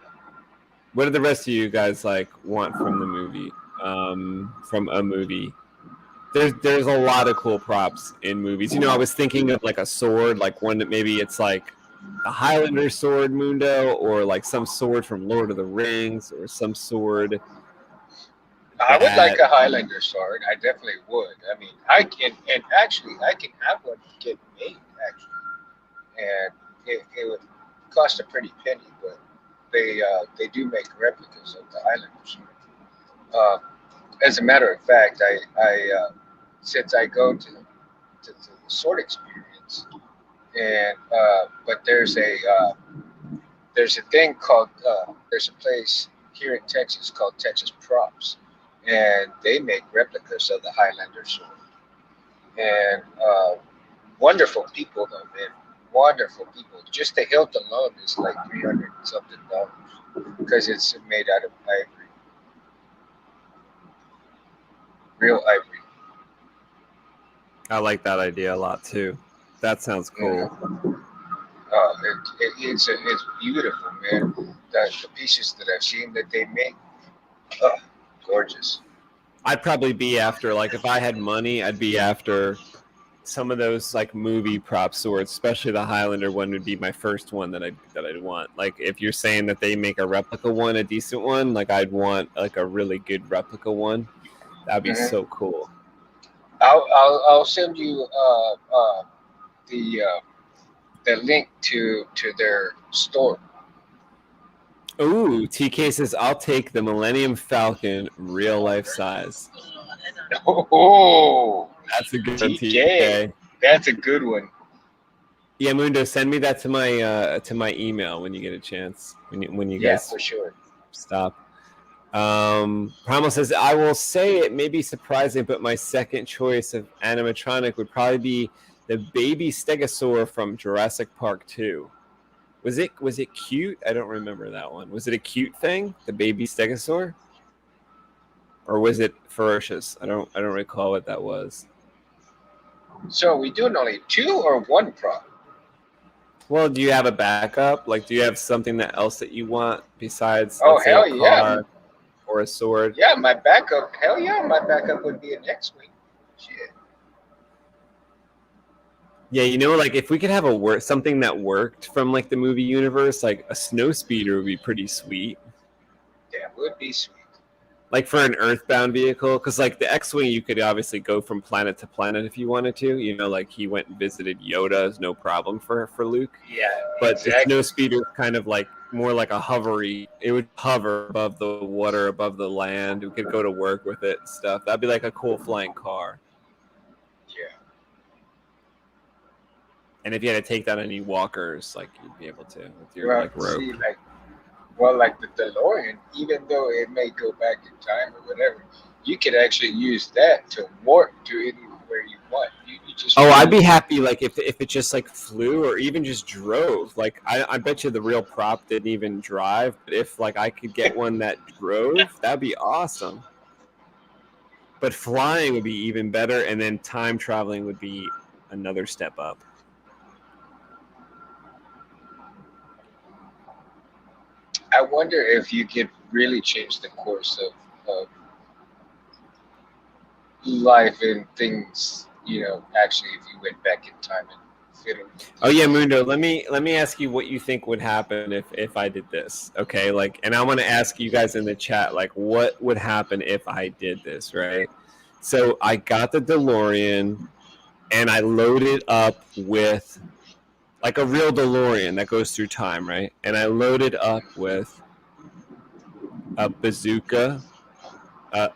[SPEAKER 2] What do the rest of you guys like want from the movie? From a movie? There's a lot of cool props in movies. You know, I was thinking of like a sword, like one that maybe it's like a Highlander sword, Mundo, or like some sword from Lord of the Rings, or some sword.
[SPEAKER 4] I would like a Highlander sword. I definitely would. I mean, I can have one get made actually, and it would cost a pretty penny, but they do make replicas of the Highlander sword. As a matter of fact, I since I go to the sword experience, and but there's a thing called there's a place here in Texas called Texas Props. And they make replicas of the Highlander sword. And wonderful people, though, man. Wonderful people. Just the hilt alone is like $300 something because it's made out of ivory. Real ivory.
[SPEAKER 2] I like that idea a lot too. That sounds cool.
[SPEAKER 4] It's beautiful, man. The pieces that I've seen that they make. Gorgeous.
[SPEAKER 2] I'd probably be after, like, if I had money, I'd be after some of those like movie prop swords, especially the Highlander one would be my first one that I'd want. Like, if you're saying that they make a replica one, a decent one, like I'd want like a really good replica one. That'd be so cool.
[SPEAKER 4] I'll send you the link to their store.
[SPEAKER 2] Ooh, TK says, I'll take the Millennium Falcon real life size.
[SPEAKER 4] Oh,
[SPEAKER 2] that's a good
[SPEAKER 4] TK.
[SPEAKER 2] TK.
[SPEAKER 4] That's a good one.
[SPEAKER 2] Yeah, Mundo, send me that to my email when you get a chance. When you guys
[SPEAKER 4] for sure.
[SPEAKER 2] Stop. Primal says, I will say it may be surprising, but my second choice of animatronic would probably be the baby stegosaur from Jurassic Park 2. Was it cute? I don't remember that one. Was it a cute thing, the baby stegosaur? Or was it ferocious? I don't recall what that was.
[SPEAKER 4] So are we doing only 2 or 1 prop?
[SPEAKER 2] Well, do you have a backup? Like, do you have something else that you want besides
[SPEAKER 4] a
[SPEAKER 2] car or a sword?
[SPEAKER 4] Yeah, my backup. Hell yeah, my backup would be an X-wing. Shit.
[SPEAKER 2] Yeah, you know, like if we could have something that worked from like the movie universe, like a snow speeder would be pretty sweet.
[SPEAKER 4] Yeah, it would be sweet.
[SPEAKER 2] Like for an earthbound vehicle, because like the X-wing, you could obviously go from planet to planet if you wanted to. You know, like he went and visited Yoda, is no problem for Luke.
[SPEAKER 4] Yeah,
[SPEAKER 2] but
[SPEAKER 4] exactly.
[SPEAKER 2] The snow speeder is kind of like more like a hovery. It would hover above the water, above the land. We could go to work with it and stuff. That'd be like a cool flying car.
[SPEAKER 4] Yeah.
[SPEAKER 2] And if you had to take down any walkers, like you'd be able to with your like rope.
[SPEAKER 4] See, like the DeLorean, even though it may go back in time or whatever, you could actually use that to warp to anywhere you want. You just
[SPEAKER 2] I'd be happy like if it just like flew or even just drove. Like I bet you the real prop didn't even drive, but if like I could get one that drove, that'd be awesome. But flying would be even better, and then time traveling would be another step up.
[SPEAKER 4] I wonder if you could really change the course of life and things, you know, actually if you went back in time and fit them.
[SPEAKER 2] Oh yeah, Mundo, let me ask you what you think would happen if I did this. Okay, like, and I want to ask you guys in the chat, like, what would happen if I did this, right? So I got the DeLorean and I loaded up with like a real DeLorean that goes through time, right? And I loaded up with a bazooka,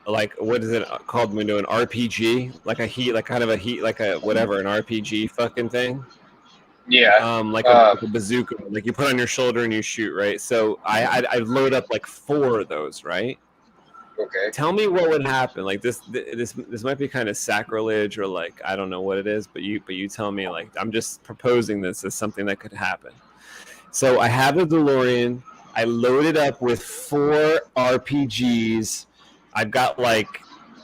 [SPEAKER 2] like what is it called, Mundo? An RPG, like a whatever, an RPG fucking thing.
[SPEAKER 4] Yeah.
[SPEAKER 2] Like a bazooka, like you put on your shoulder and you shoot, right? So I load up like 4 of those, right?
[SPEAKER 4] Okay.
[SPEAKER 2] Tell me what would happen. Like this might be kind of sacrilege or like I don't know what it is, but you tell me. Like I'm just proposing this as something that could happen. So I have a DeLorean I loaded up with 4 RPGs. I've got like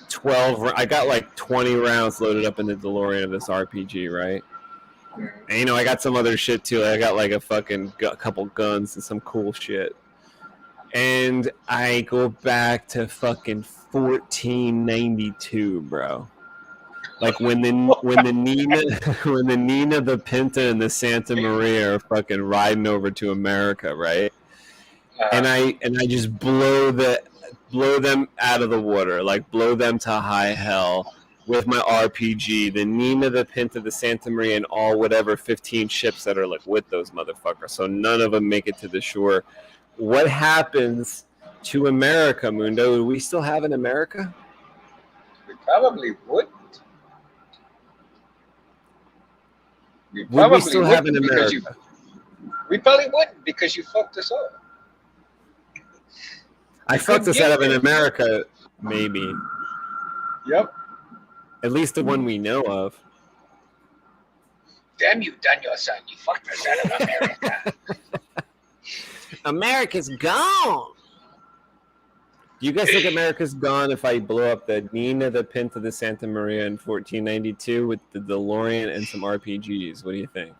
[SPEAKER 2] 12. I got like 20 rounds loaded up in the DeLorean of this RPG, right? And, you know, I got some other shit too. I got like a fucking couple guns and some cool shit. And I go back to fucking 1492, bro. Like when the Nina, the Pinta, and the Santa Maria are fucking riding over to America, right? And I just blow them out of the water, like blow them to high hell with my RPG, the Nina, the Pinta, the Santa Maria, and all whatever 15 ships that are like with those motherfuckers. So none of them make it to the shore. What happens to America, Mundo? Do we still have an America?
[SPEAKER 4] We probably wouldn't.
[SPEAKER 2] Would we still have an America?
[SPEAKER 4] We probably wouldn't because you fucked us up.
[SPEAKER 2] I fucked us out of an America, maybe.
[SPEAKER 4] Yep.
[SPEAKER 2] At least the one we know of.
[SPEAKER 4] Damn you, Daniel, son. You fucked us out of America.
[SPEAKER 2] America's gone. Do you guys think America's gone if I blow up the Nina, the Pinta, the Santa Maria in 1492 with the DeLorean and some RPGs? What do you think?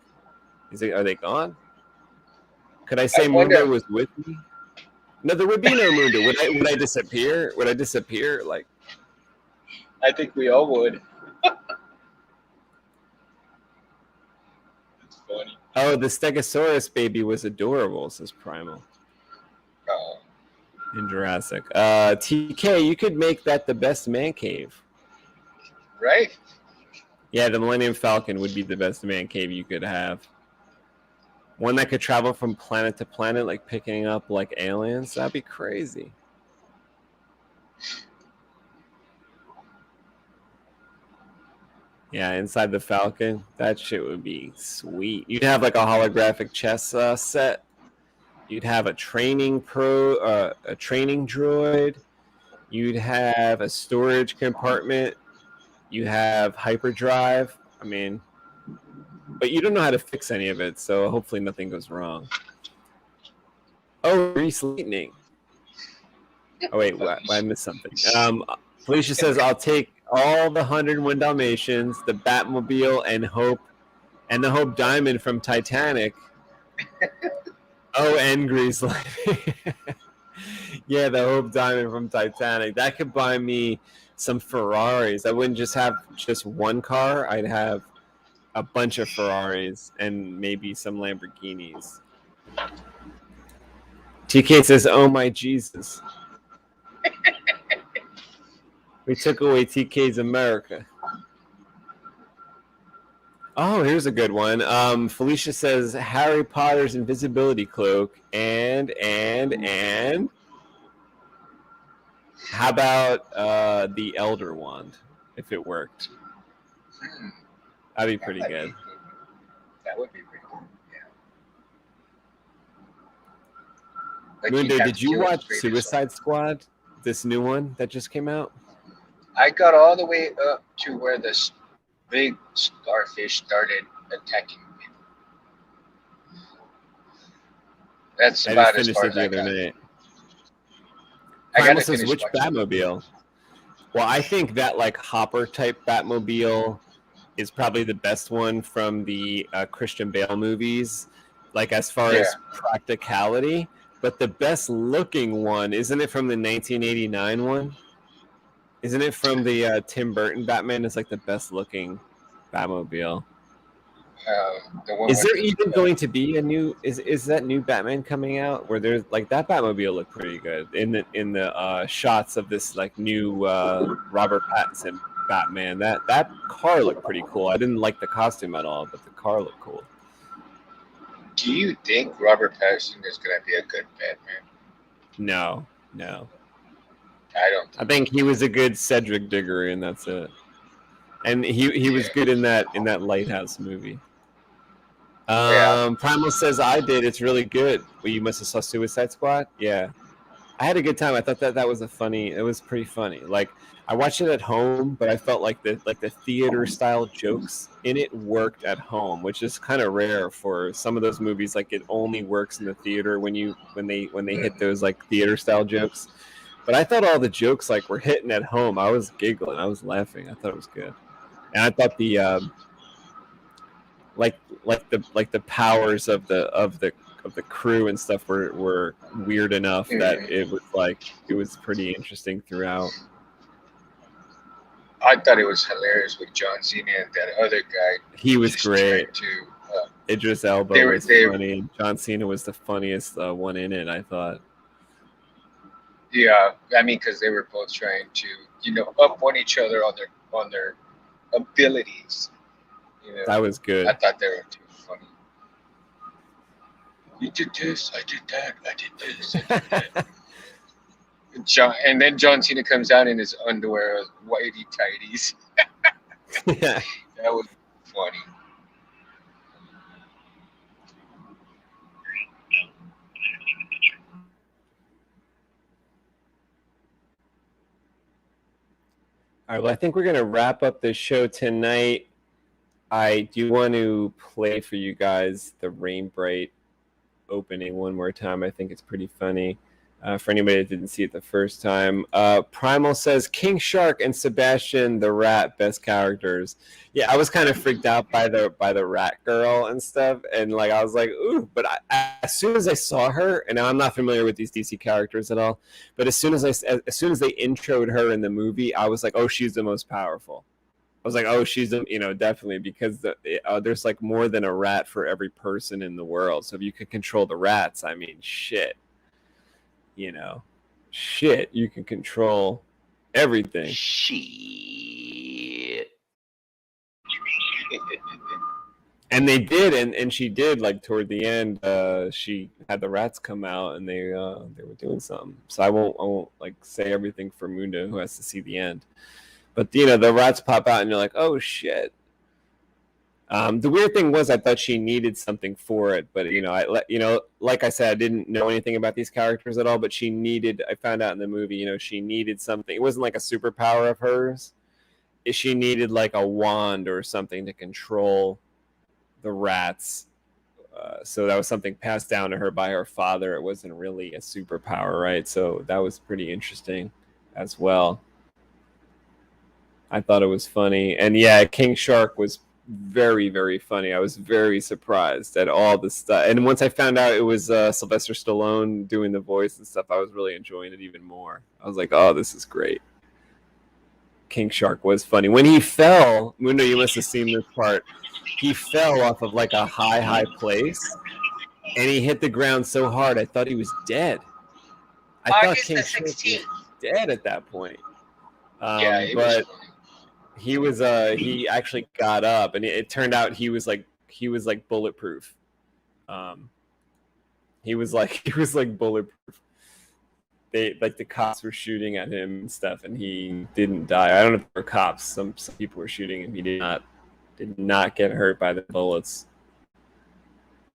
[SPEAKER 2] Are they gone? Could I say Mundo was with me? No, there would be no Mundo. Would I disappear? Would I disappear? Like,
[SPEAKER 4] I think we all would. That's funny.
[SPEAKER 2] Oh, the Stegosaurus baby was adorable, says Primal.
[SPEAKER 4] Oh.
[SPEAKER 2] In Jurassic. TK, you could make that the best man cave.
[SPEAKER 4] Right?
[SPEAKER 2] Yeah, the Millennium Falcon would be the best man cave you could have. One that could travel from planet to planet, like picking up like aliens. That'd be crazy. Yeah, inside the Falcon, that shit would be sweet. You'd have like a holographic chess set. You'd have a training droid. You'd have a storage compartment. You have hyperdrive. I mean, but you don't know how to fix any of it, so hopefully nothing goes wrong. Oh, Reese Lightning. Oh wait, I missed something. Felicia says, "I'll take all the 101 Dalmatians, the Batmobile, and the Hope Diamond from Titanic." Oh, and Grease Lightning. Yeah, the Hope Diamond from Titanic. That could buy me some Ferraris. I wouldn't just have just one car. I'd have a bunch of Ferraris and maybe some Lamborghinis. TK says, "Oh my Jesus." We took away TK's America. Oh, here's a good one. Felicia says Harry Potter's invisibility cloak and how about the Elder Wand if it worked? That'd be pretty good.
[SPEAKER 4] That would be pretty cool. Yeah. Like
[SPEAKER 2] Mundo, did you watch Suicide Squad? This new one that just came out?
[SPEAKER 4] I got all the way up to where this big starfish started attacking people. That's about as far as I got. I gotta finish
[SPEAKER 2] which Batmobile? Well, I think that like Hopper type Batmobile is probably the best one from the Christian Bale movies, like as far as practicality. But the best looking one, isn't it from the 1989 one? Isn't it from the Tim Burton Batman? It's like the best looking Batmobile. Is there even going to be a new? Is that new Batman coming out? Where there's like that Batmobile looked pretty good in the shots of this like new Robert Pattinson Batman. That car looked pretty cool. I didn't like the costume at all, but the car looked cool.
[SPEAKER 4] Do you think Robert Pattinson is going to be a good Batman?
[SPEAKER 2] No.
[SPEAKER 4] I don't.
[SPEAKER 2] I think he was a good Cedric Diggory, and that's it. And he was good in that Lighthouse movie. Primal says I did. It's really good. Well, you must have saw Suicide Squad. Yeah, I had a good time. I thought that was it was pretty funny. Like I watched it at home, but I felt like the theater style jokes in it worked at home, which is kind of rare for some of those movies. Like it only works in the theater when they hit those like theater style jokes. But I thought all the jokes like were hitting at home. I was giggling, I was laughing. I thought it was good, and I thought the like the powers of the crew and stuff were weird enough that it was pretty interesting throughout.
[SPEAKER 4] I thought it was hilarious with John Cena and that other guy.
[SPEAKER 2] He was great. Idris Elba was funny. John Cena was the funniest one in it, I thought.
[SPEAKER 4] Yeah, I mean, because they were both trying to, up on each other on their abilities.
[SPEAKER 2] That was good.
[SPEAKER 4] I thought they were too funny. You did this, I did that, I did this, I did that. And then John Cena comes out in his underwear, whitey tighties.
[SPEAKER 2] Yeah.
[SPEAKER 4] That was funny.
[SPEAKER 2] All right, well, I think we're going to wrap up the show tonight. I do want to play for you guys the Rain Bright opening one more time. I think it's pretty funny. For anybody that didn't see it the first time, Primal says King Shark and Sebastian the Rat, best characters. Yeah, I was kind of freaked out by the rat girl and stuff, and like I was like, ooh. But as soon as I saw her, and I'm not familiar with these DC characters at all, but as soon as they introed her in the movie, I was like, oh, she's the most powerful. I was like, oh, she's definitely, because there's like more than a rat for every person in the world. So if you could control the rats, I mean, shit. You can control everything.
[SPEAKER 7] Shit.
[SPEAKER 2] And they did, and she did. Like toward the end, she had the rats come out, and they were doing something. So I won't like say everything for Mundo, who has to see the end. But the rats pop out, and you're like, oh shit. The weird thing was, I thought she needed something for it, but like I said, I didn't know anything about these characters at all. But I found out in the movie, she needed something. It wasn't like a superpower of hers. She needed like a wand or something to control the rats. So that was something passed down to her by her father. It wasn't really a superpower, right? So that was pretty interesting as well. I thought it was funny, and yeah, King Shark was very, very funny. I was very surprised at all the stuff, and once I found out it was Sylvester Stallone doing the voice and stuff, I was really enjoying it even more. I was like, oh, this is great. King Shark was funny. When he fell, Mundo, you must have seen this part. He fell off of like a high place, and he hit the ground so hard I thought he was dead. I thought King Shark was dead at that point. But he was he actually got up, and it turned out he was like bulletproof. He was like bulletproof. The cops were shooting at him and stuff, and he didn't die. I don't know if there were cops. Some people were shooting him. He did not get hurt by the bullets.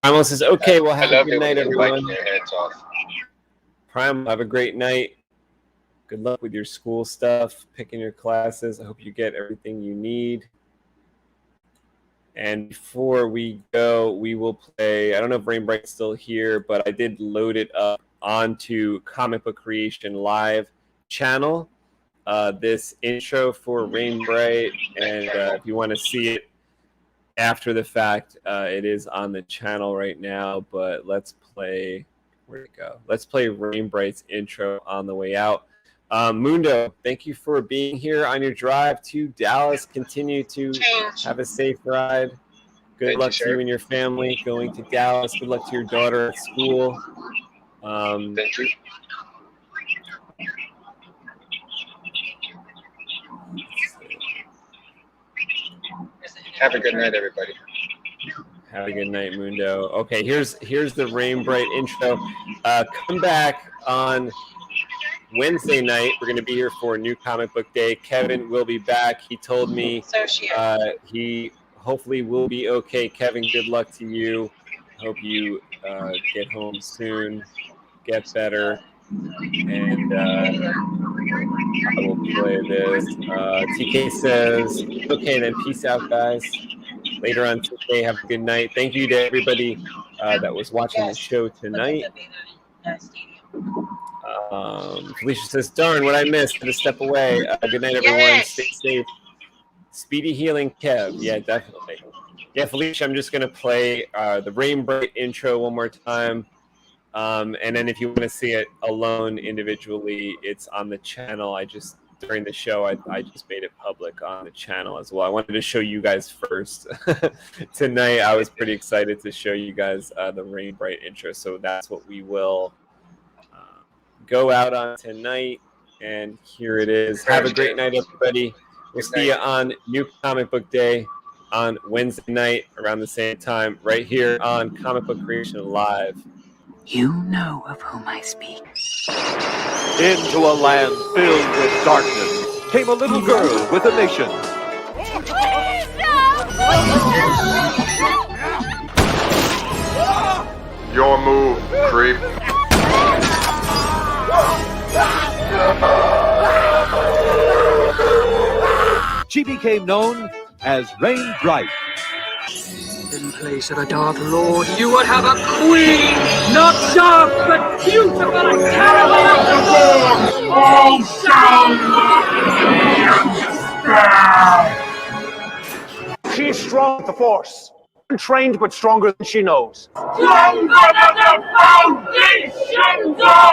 [SPEAKER 2] Primal says, okay, well, have a good night, everyone. Primal, have a great night. Good luck with your school stuff, picking your classes. I hope you get everything you need. And before we go, we will play, I don't know if Rain Bright's still here, but I did load it up onto Comic Book Creation Live channel. This intro for Rain Bright, and if you want to see it after the fact, it is on the channel right now. But let's play, where'd it go? Let's play Rain Bright's intro on the way out. Mundo, thank you for being here on your drive to Dallas. Continue to have a safe ride. Good luck to you and your family going to Dallas. Good luck to your daughter at school.
[SPEAKER 4] Thank you. Have a good night, everybody.
[SPEAKER 2] Have a good night, Mundo. Okay, here's the Rain Bright intro. Come back on Wednesday night. We're going to be here for New Comic Book Day. Kevin will be back. He told me he hopefully will be okay. Kevin, good luck to you. Hope you get home soon, get better, And I will play this. TK says, okay, then peace out, guys. Later on today, have a good night. Thank you to everybody that was watching the show tonight. Felicia says, darn, what I missed. Had to step away. Good night, everyone. Stay safe. Speedy healing, Kev. Yeah, definitely. Yeah, Felicia, I'm just going to play the Rain Bright intro one more time. And then if you want to see it alone individually, it's on the channel. During the show, I just made it public on the channel as well. I wanted to show you guys first. Tonight, I was pretty excited to show you guys the Rain Bright intro. So that's what we will go out on tonight. And here it is. Have a great night, everybody. We'll see you on New Comic Book Day on Wednesday night around the same time, right here on Comic Book Creation Live.
[SPEAKER 8] You know of whom I speak.
[SPEAKER 9] Into a land filled with darkness came a little girl with a mission.
[SPEAKER 10] Your move, creep.
[SPEAKER 9] She became known as Rain Bright.
[SPEAKER 8] In place of a Dark Lord, you would have a queen, not dark, but beautiful and terrible. All
[SPEAKER 11] She is strong with the Force. Untrained but stronger than she knows.
[SPEAKER 1] Stronger than the foundations of